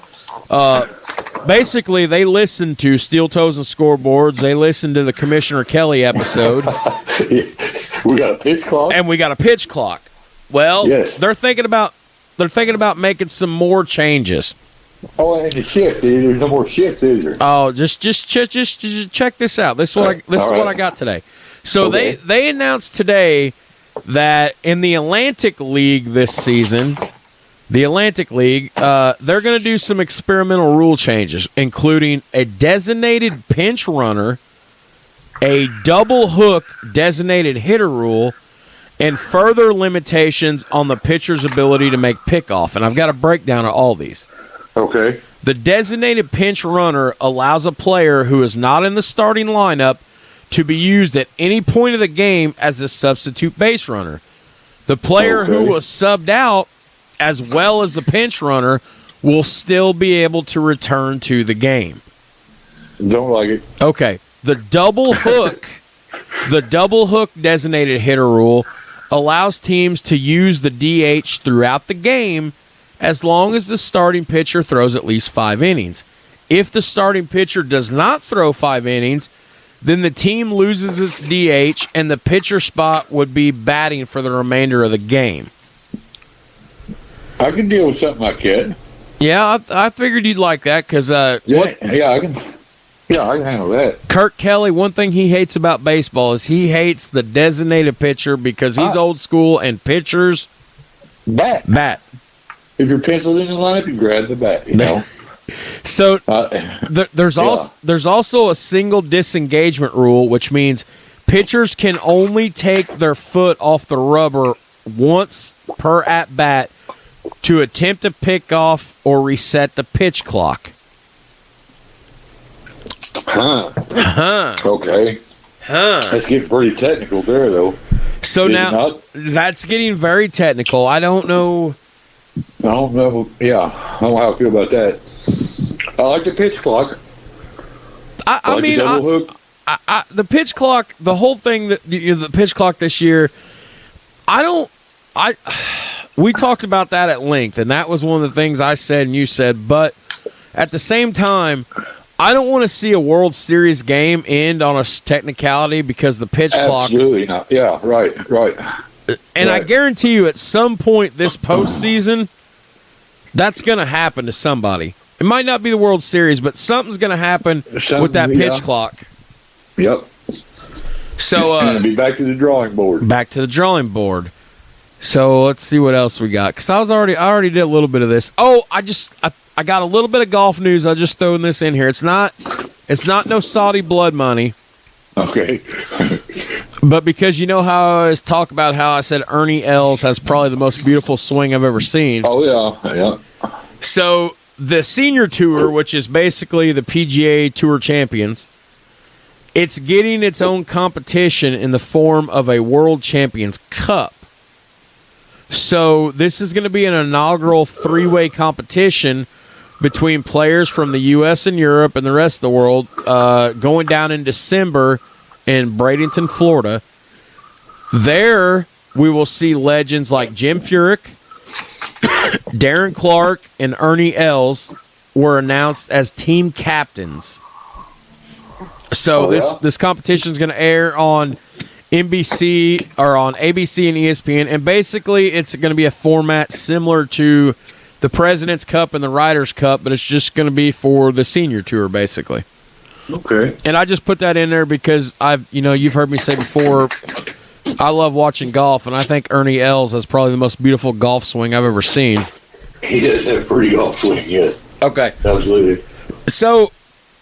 basically, they listened to Steel Toes and Scoreboards. They listened to the Commissioner Kelly episode. We got a pitch clock? And we got a pitch clock. Well, yes. They're thinking about making some more changes. Oh, and the shift. There's no more shift, is there? Oh, just check this out. This is what I got today. So okay. they announced today that in the Atlantic League this season, they're going to do some experimental rule changes, including a designated pinch runner, a double hook designated hitter rule, and further limitations on the pitcher's ability to make pickoff. And I've got a breakdown of all these. Okay. The designated pinch runner allows a player who is not in the starting lineup to be used at any point of the game as a substitute base runner. The player who was subbed out, as well as the pinch runner, will still be able to return to the game. Don't like it. Okay. The double hook designated hitter rule allows teams to use the DH throughout the game as long as the starting pitcher throws at least 5 innings. If the starting pitcher does not throw 5 innings, then the team loses its DH and the pitcher spot would be batting for the remainder of the game. I can deal with something like that. Yeah, I figured you'd like that because I can handle that. Kurt Kelly, one thing he hates about baseball is he hates the designated pitcher because he's old school and pitchers bat. If you're penciled in the lineup, you grab the bat. You know. So there's also a single disengagement rule, which means pitchers can only take their foot off the rubber once per at bat to attempt to pick off or reset the pitch clock. Okay. That's getting pretty technical there, though. So now that's getting very technical. I don't know. Yeah, I don't know how I feel about that. I like the pitch clock. I mean, the pitch clock, the whole thing, the pitch clock this year, we talked about that at length, and that was one of the things I said and you said, but at the same time, I don't want to see a World Series game end on a technicality because the pitch clock. Absolutely not. Yeah, right. And I guarantee you at some point this postseason, that's going to happen to somebody. It might not be the World Series, but something's going to happen with that pitch clock. Yep. So be back to the drawing board. Back to the drawing board. So let's see what else we got. Because I already did a little bit of this. Oh, I got a little bit of golf news. I just throwing this in here. It's not no Saudi blood money. Okay. But because you know how I always talk about how I said Ernie Els has probably the most beautiful swing I've ever seen. Oh yeah. So the Senior Tour, which is basically the PGA Tour Champions, it's getting its own competition in the form of a World Champions Cup. So this is going to be an inaugural 3-way competition between players from the U.S. and Europe and the rest of the world going down in December in Bradenton, Florida. There we will see legends like Jim Furyk, Darren Clark, and Ernie Els were announced as team captains. So this competition is going to air on NBC or on ABC and ESPN, and basically it's going to be a format similar to the President's Cup and the Ryder's Cup, but it's just going to be for the Senior Tour, basically. Okay. And I just put that in there because you've heard me say before, I love watching golf, and I think Ernie Els has probably the most beautiful golf swing I've ever seen. He does have a pretty golf swing, yes. Okay. Absolutely. So,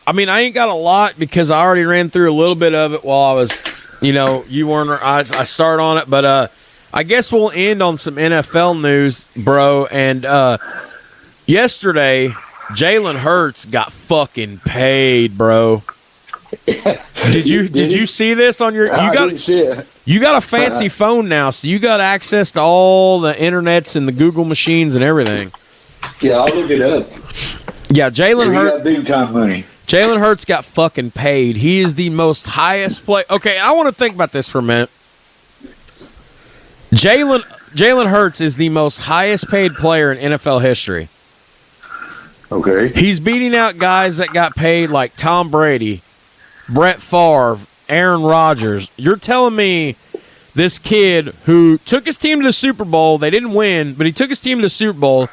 I mean, I ain't got a lot because I already ran through a little bit of it while I was, you weren't, I started on it, but I guess we'll end on some NFL news, bro. And yesterday, Jalen Hurts got fucking paid, bro. Did you see this on your? I didn't see it. You got a fancy phone now, so you got access to all the internets and the Google machines and everything. Yeah, I'll look it up. Yeah, Jalen Hurts got big time money. Jalen Hurts got fucking paid. He is the most highest play. Okay, I want to think about this for a minute. Jalen Hurts is the most highest paid player in NFL history. Okay. He's beating out guys that got paid like Tom Brady, Brett Favre, Aaron Rodgers. You're telling me this kid who took his team to the Super Bowl, they didn't win, but he took his team to the Super Bowl.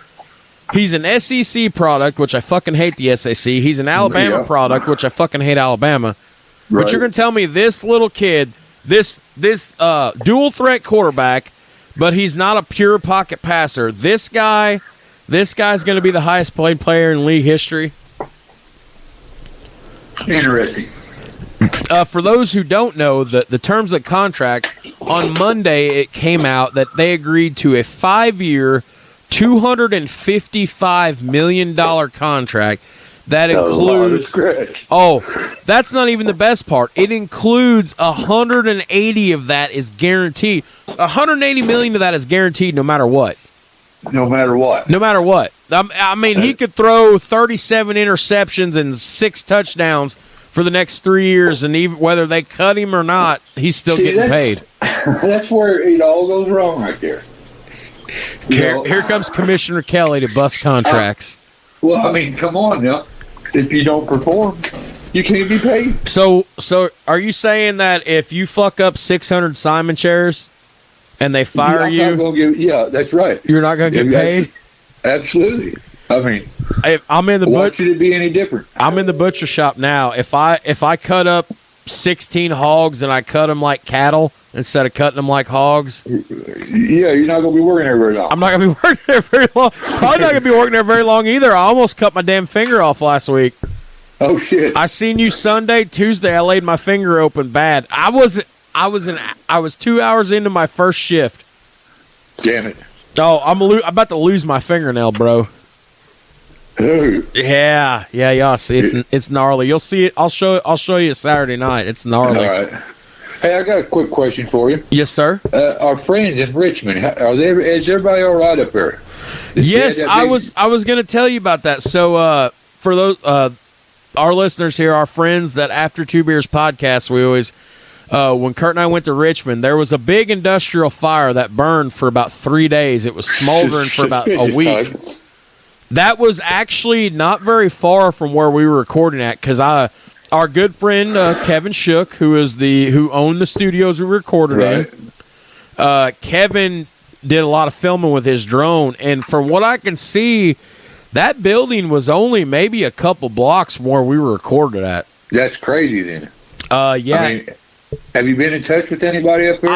He's an SEC product, which I fucking hate the SEC. He's an Alabama product, which I fucking hate Alabama. Right. But you're going to tell me this little kid, this this dual threat quarterback, but he's not a pure pocket passer. This guy's going to be the highest paid player in league history. Interesting. For those who don't know, the terms of the contract, on Monday it came out that they agreed to a 5-year, $255 million contract that includes... that's not even the best part. It includes 180 of that is guaranteed. 180 million of that is guaranteed no matter what. No matter what. No matter what. I mean, he could throw 37 interceptions and 6 touchdowns for the next 3 years, and even whether they cut him or not, he's still getting paid. That's where it all goes wrong right there. Here comes Commissioner Kelly to bust contracts. Well, I mean, come on now. If you don't perform, you can't be paid. So are you saying that if you fuck up 600 Simon chairs and they fire you, yeah, that's right. You're not going to get paid? Absolutely. I mean, I'm in the why should it be any different? I'm in the butcher shop now. If I cut up 16 hogs and I cut them like cattle instead of cutting them like hogs, yeah, you're not going to be working there very long. I'm not going to be working there very long. Probably not going to be working there very long either. I almost cut my damn finger off last week. Oh shit! I seen you Sunday, Tuesday. I laid my finger open bad. I was 2 hours into my first shift. Damn it! Oh, I'm about to lose my fingernail, bro. Ooh. Yeah. It's gnarly. You'll see it. I'll show you Saturday night. It's gnarly. All right. Hey, I got a quick question for you. Yes, sir. Our friends in Richmond, is everybody all right up there? Yes, I was going to tell you about that. So, for those our listeners here, our friends that After Two Beers podcast, we always when Kurt and I went to Richmond, there was a big industrial fire that burned for about 3 days. It was smoldering for about a week. That was actually not very far from where we were recording at, because our good friend Kevin Shook, who owned the studios we recorded in, Kevin did a lot of filming with his drone, and from what I can see, that building was only maybe a couple blocks from where we were recorded at. That's crazy, then. Yeah. I mean, have you been in touch with anybody up there?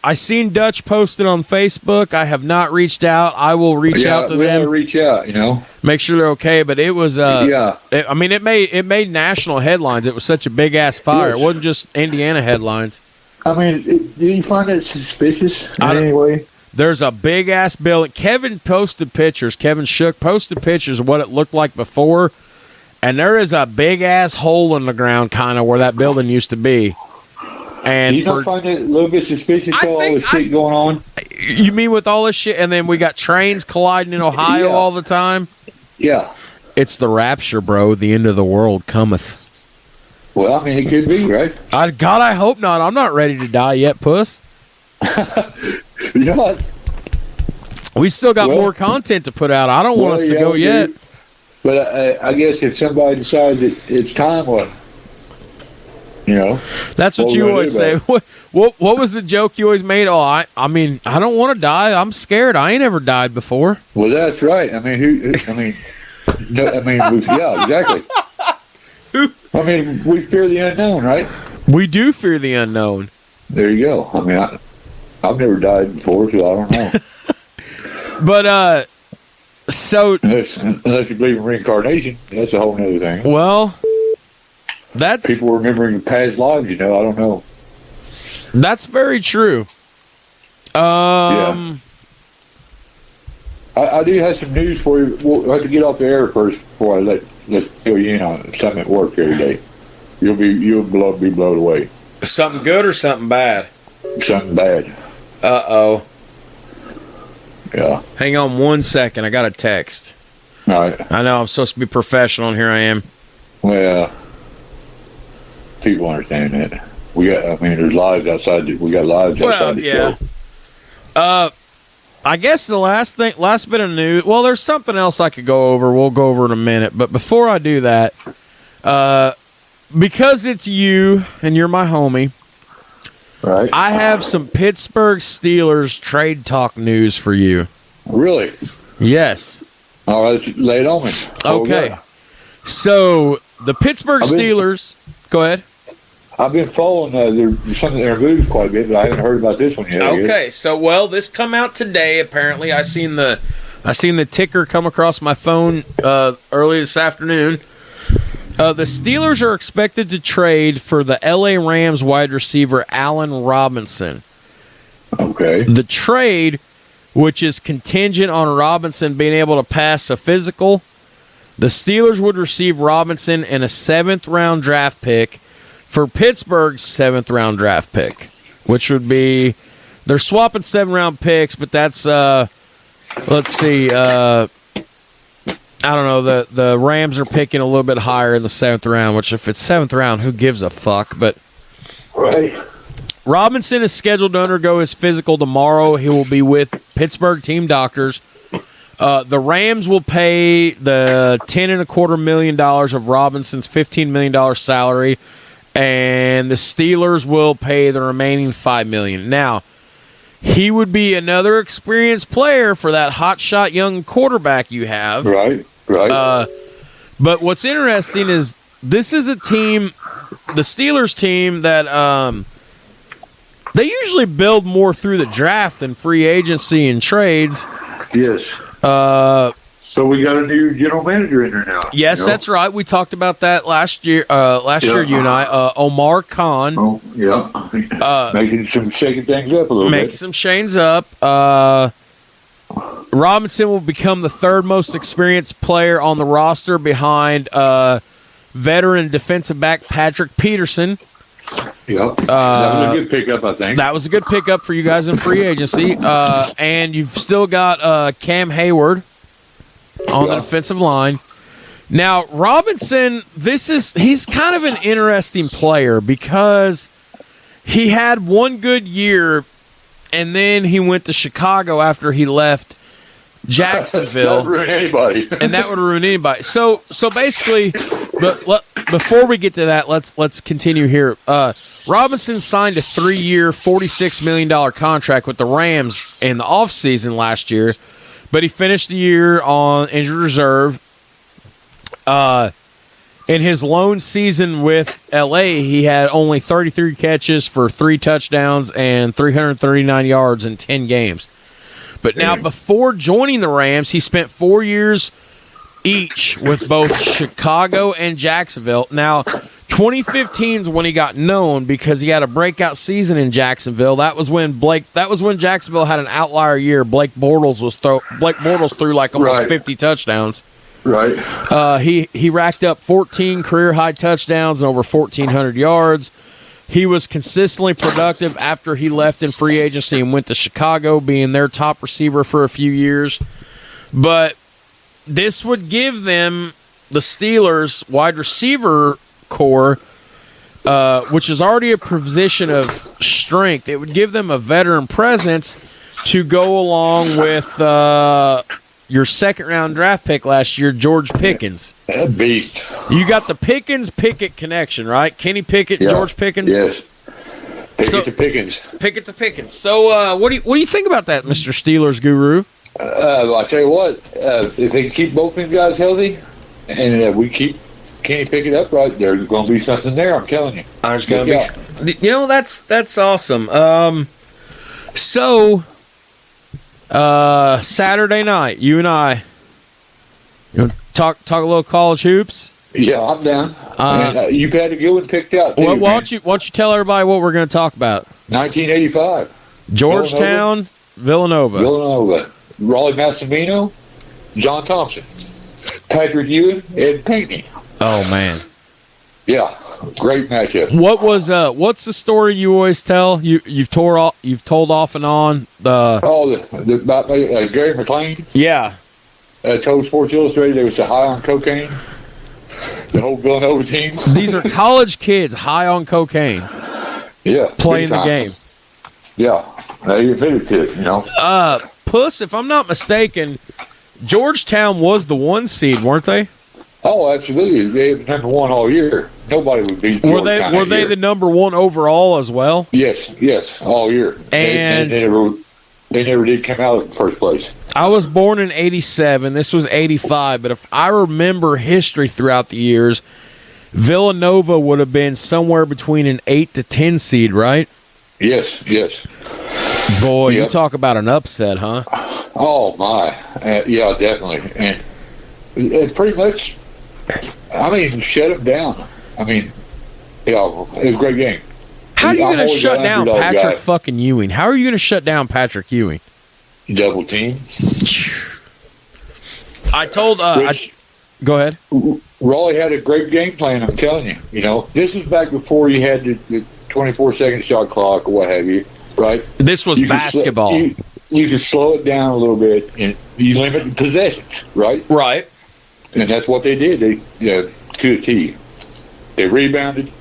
I seen Dutch posted on Facebook. I have not reached out. I will reach out to them. Reach out, make sure they're okay. But it was, it made national headlines. It was such a big ass fire. Yes. It wasn't just Indiana headlines. I mean, do you find that suspicious in any way? There's a big ass building. Kevin posted pictures. Kevin Shook posted pictures of what it looked like before, and there is a big ass hole in the ground, kind of where that building used to be. And do you not find it a little bit suspicious all this shit going on? You mean with all this shit, and then we got trains colliding in Ohio all the time? Yeah. It's the rapture, bro. The end of the world cometh. Well, I mean, it could be, right? God, I hope not. I'm not ready to die yet, puss. You're not. We still got more content to put out. I don't want us to go yet. But I guess if somebody decides that it's time, that's what you always say. What was the joke you always made? I mean, I don't want to die. I'm scared. I ain't ever died before. Well, that's right. I mean, yeah, exactly. I mean, we fear the unknown, right? We do fear the unknown. There you go. I mean, I've never died before, so I don't know. But so unless you believe in reincarnation, that's a whole other thing. Well. That's people remembering past lives, I don't know. That's very true. Yeah. I do have some news for you. We'll have to get off the air first before I let fill you in on something at work every day. You'll be blown away. Something good or something bad? Something bad. Uh-oh. Yeah. Hang on 1 second. I got a text. All right. I know I'm supposed to be professional, and here I am. Well, people understand that. There's lives outside. We got lives outside the show. I guess the last bit of news. Well, there's something else I could go over. We'll go over in a minute. But before I do that, because it's you and you're my homie, right? I have some Pittsburgh Steelers trade talk news for you. Really? Yes. All right, lay it on me. Okay. So the Pittsburgh Steelers. Go ahead. I've been following there's something in their moves quite a bit, but I haven't heard about this one yet. Okay, so this come out today. Apparently, I seen the ticker come across my phone early this afternoon. The Steelers are expected to trade for the LA Rams wide receiver Allen Robinson. Okay. The trade, which is contingent on Robinson being able to pass a physical, the Steelers would receive Robinson and a 7th-round draft pick for Pittsburgh's 7th-round draft pick, which would be, they're swapping 7-round picks, but that's, let's see, I don't know, the Rams are picking a little bit higher in the 7th round, which if it's 7th round, who gives a fuck, but right. Robinson is scheduled to undergo his physical tomorrow. He will be with Pittsburgh team doctors. The Rams will pay the $10.25 million of Robinson's $15 million salary, and the Steelers will pay the remaining $5 million. Now, he would be another experienced player for that hotshot young quarterback you have. Right. But what's interesting is this is a team, the Steelers team, that they usually build more through the draft than free agency and trades. Yes. So we got a new general manager in there now. Yes, that's right. We talked about that last year. You and I, Omar Khan. Oh, yeah. Shaking things up a little bit. Making some shades up. Robinson will become the 3rd most experienced player on the roster behind veteran defensive back Patrick Peterson. Yep. That was a good pickup, I think. That was a good pickup for you guys in free agency. And you've still got Cam Hayward on the defensive line. Now, Robinson, he's kind of an interesting player because he had one good year, and then he went to Chicago after he left Jacksonville. That would ruin anybody. And that would ruin anybody. So basically, before we get to that, let's continue here. Robinson signed a 3-year, $46 million contract with the Rams in the offseason last year, but he finished the year on injured reserve. In his lone season with L.A., he had only 33 catches for 3 touchdowns and 339 yards in 10 games. But now, before joining the Rams, he spent 4 years each with both Chicago and Jacksonville. Now, 2015 is when he got known because he had a breakout season in Jacksonville. That was when Jacksonville had an outlier year. Blake Bortles threw like almost 50 touchdowns. Right. He racked up 14 career-high touchdowns and over 1,400 yards. He was consistently productive after he left in free agency and went to Chicago, being their top receiver for a few years. But this would give them, the Steelers, wide receiver core, which is already a position of strength. It would give them a veteran presence to go along with your 2nd-round draft pick last year, George Pickens. That beast. You got the Pickens-Pickett connection, right? Kenny Pickett and George Pickens? Yes. Pickett to Pickens. Pickett to Pickens. So what do you think about that, Mr. Steelers guru? I tell you what, if they keep both these guys healthy and we keep Kenny Pickett upright, there's going to be something there, I'm telling you. There's going to be. You know, that's awesome. Saturday night, you and I, talk a little college hoops. Yeah, I'm down. You've had a good one picked out, too. Well, why don't you tell everybody what we're going to talk about? 1985. Georgetown, Villanova. Raleigh Massimino, John Thompson, Patrick Ewing, Ed Pinckney. Oh, man. Yeah, great matchup. What's the story you always tell? You've told off and on about Gary McLean. Yeah. Told Sports Illustrated they was high on cocaine. The whole Villanova team. These are college kids high on cocaine. Yeah, playing the game. Yeah, they admitted to it. You know. Puss, if I'm not mistaken, Georgetown was the 1 seed, weren't they? Oh, absolutely. They were number 1 all year. Nobody would beat Georgetown. Were they the number 1 overall as well? Yes, all year. And they never did come out in the first place. I was born in 87. This was 85. But if I remember history throughout the years, Villanova would have been somewhere between an 8 to 10 seed, right? Yes. Boy, you talk about an upset, huh? Oh, my. Yeah, definitely. And it pretty much, shut them down. It was a great game. How are you going to shut down Patrick fucking Ewing? How are you going to shut down Patrick Ewing? Double team. I told... go ahead. Raleigh had a great game plan, I'm telling you. This is back before you had the 24-second shot clock or what have you, right? This was basketball. You could slow it down a little bit, and you limit possessions, right? Right. And that's what they did. They to a T. They rebounded,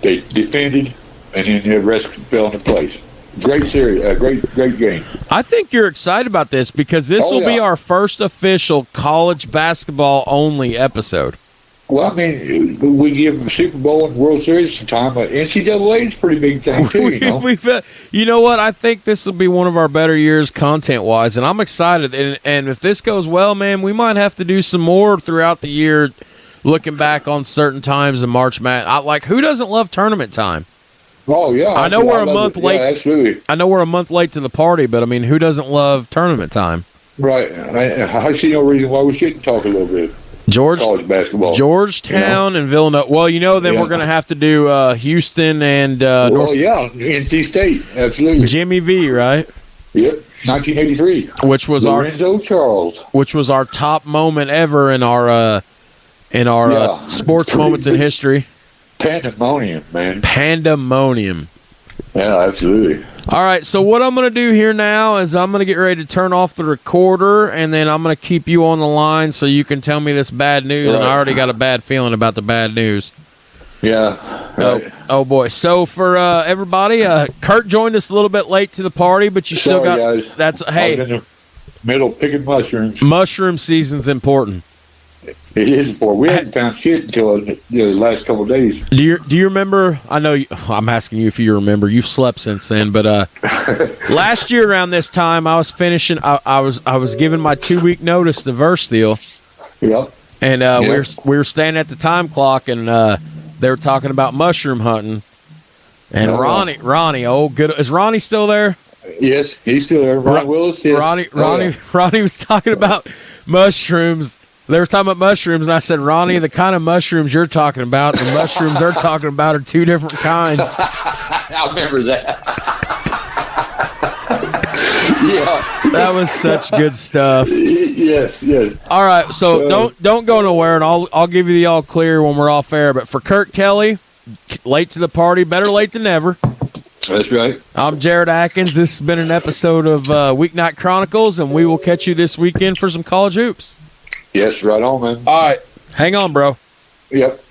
they defended, and then the rest fell into place. Great series, great game. I think you're excited about this because this will be our first official college basketball only episode. Well, we give them Super Bowl and World Series some time, but NCAA is a pretty big thing too. You know what? I think this will be one of our better years content-wise, and I'm excited. And if this goes well, man, we might have to do some more throughout the year, looking back on certain times in March Madness. Who doesn't love tournament time? Oh yeah, I know we're a month late. Yeah, absolutely. I know we're a month late to the party, but who doesn't love tournament time? Right. I see no reason why we shouldn't talk a little bit. College basketball, Georgetown and Villanova. Well, then we're going to have to do Houston and NC State, absolutely. Jimmy V, right? Yep, 1983, which was Lorenzo Charles, which was our top moment ever in our sports moments in history. Pandemonium, man. Pandemonium. Yeah, absolutely. All right, so what I'm going to do here now is I'm going to get ready to turn off the recorder, and then I'm going to keep you on the line so you can tell me this bad news, and I already got a bad feeling about the bad news. Yeah. Right. Oh, boy. So for everybody, Kurt joined us a little bit late to the party, but you still got... Guys. Hey. I was in the middle picking mushrooms. Mushroom season's important. It is important. We hadn't found shit until the last couple of days. Do you remember? I know I'm asking you if you remember. You've slept since then, but last year around this time, I was finishing. I was giving my 2-week notice to Verse Deal. Yep. And we were standing at the time clock, and they were talking about mushroom hunting. And Ronnie, oh good, is Ronnie still there? Yes, he's still there. Ron Willis. Yes. Ronnie was talking about mushrooms. They were talking about mushrooms, and I said, Ronnie, the kind of mushrooms you're talking about, the mushrooms they're talking about are two different kinds. I remember that. Yeah. That was such good stuff. Yes. All right, so don't go nowhere, and I'll give you the all clear when we're off air. But for Kurt Kelly, late to the party, better late than never. That's right. I'm Jared Atkins. This has been an episode of Weeknight Chronicles, and we will catch you this weekend for some college hoops. Yes, right on, man. All right. Hang on, bro. Yep.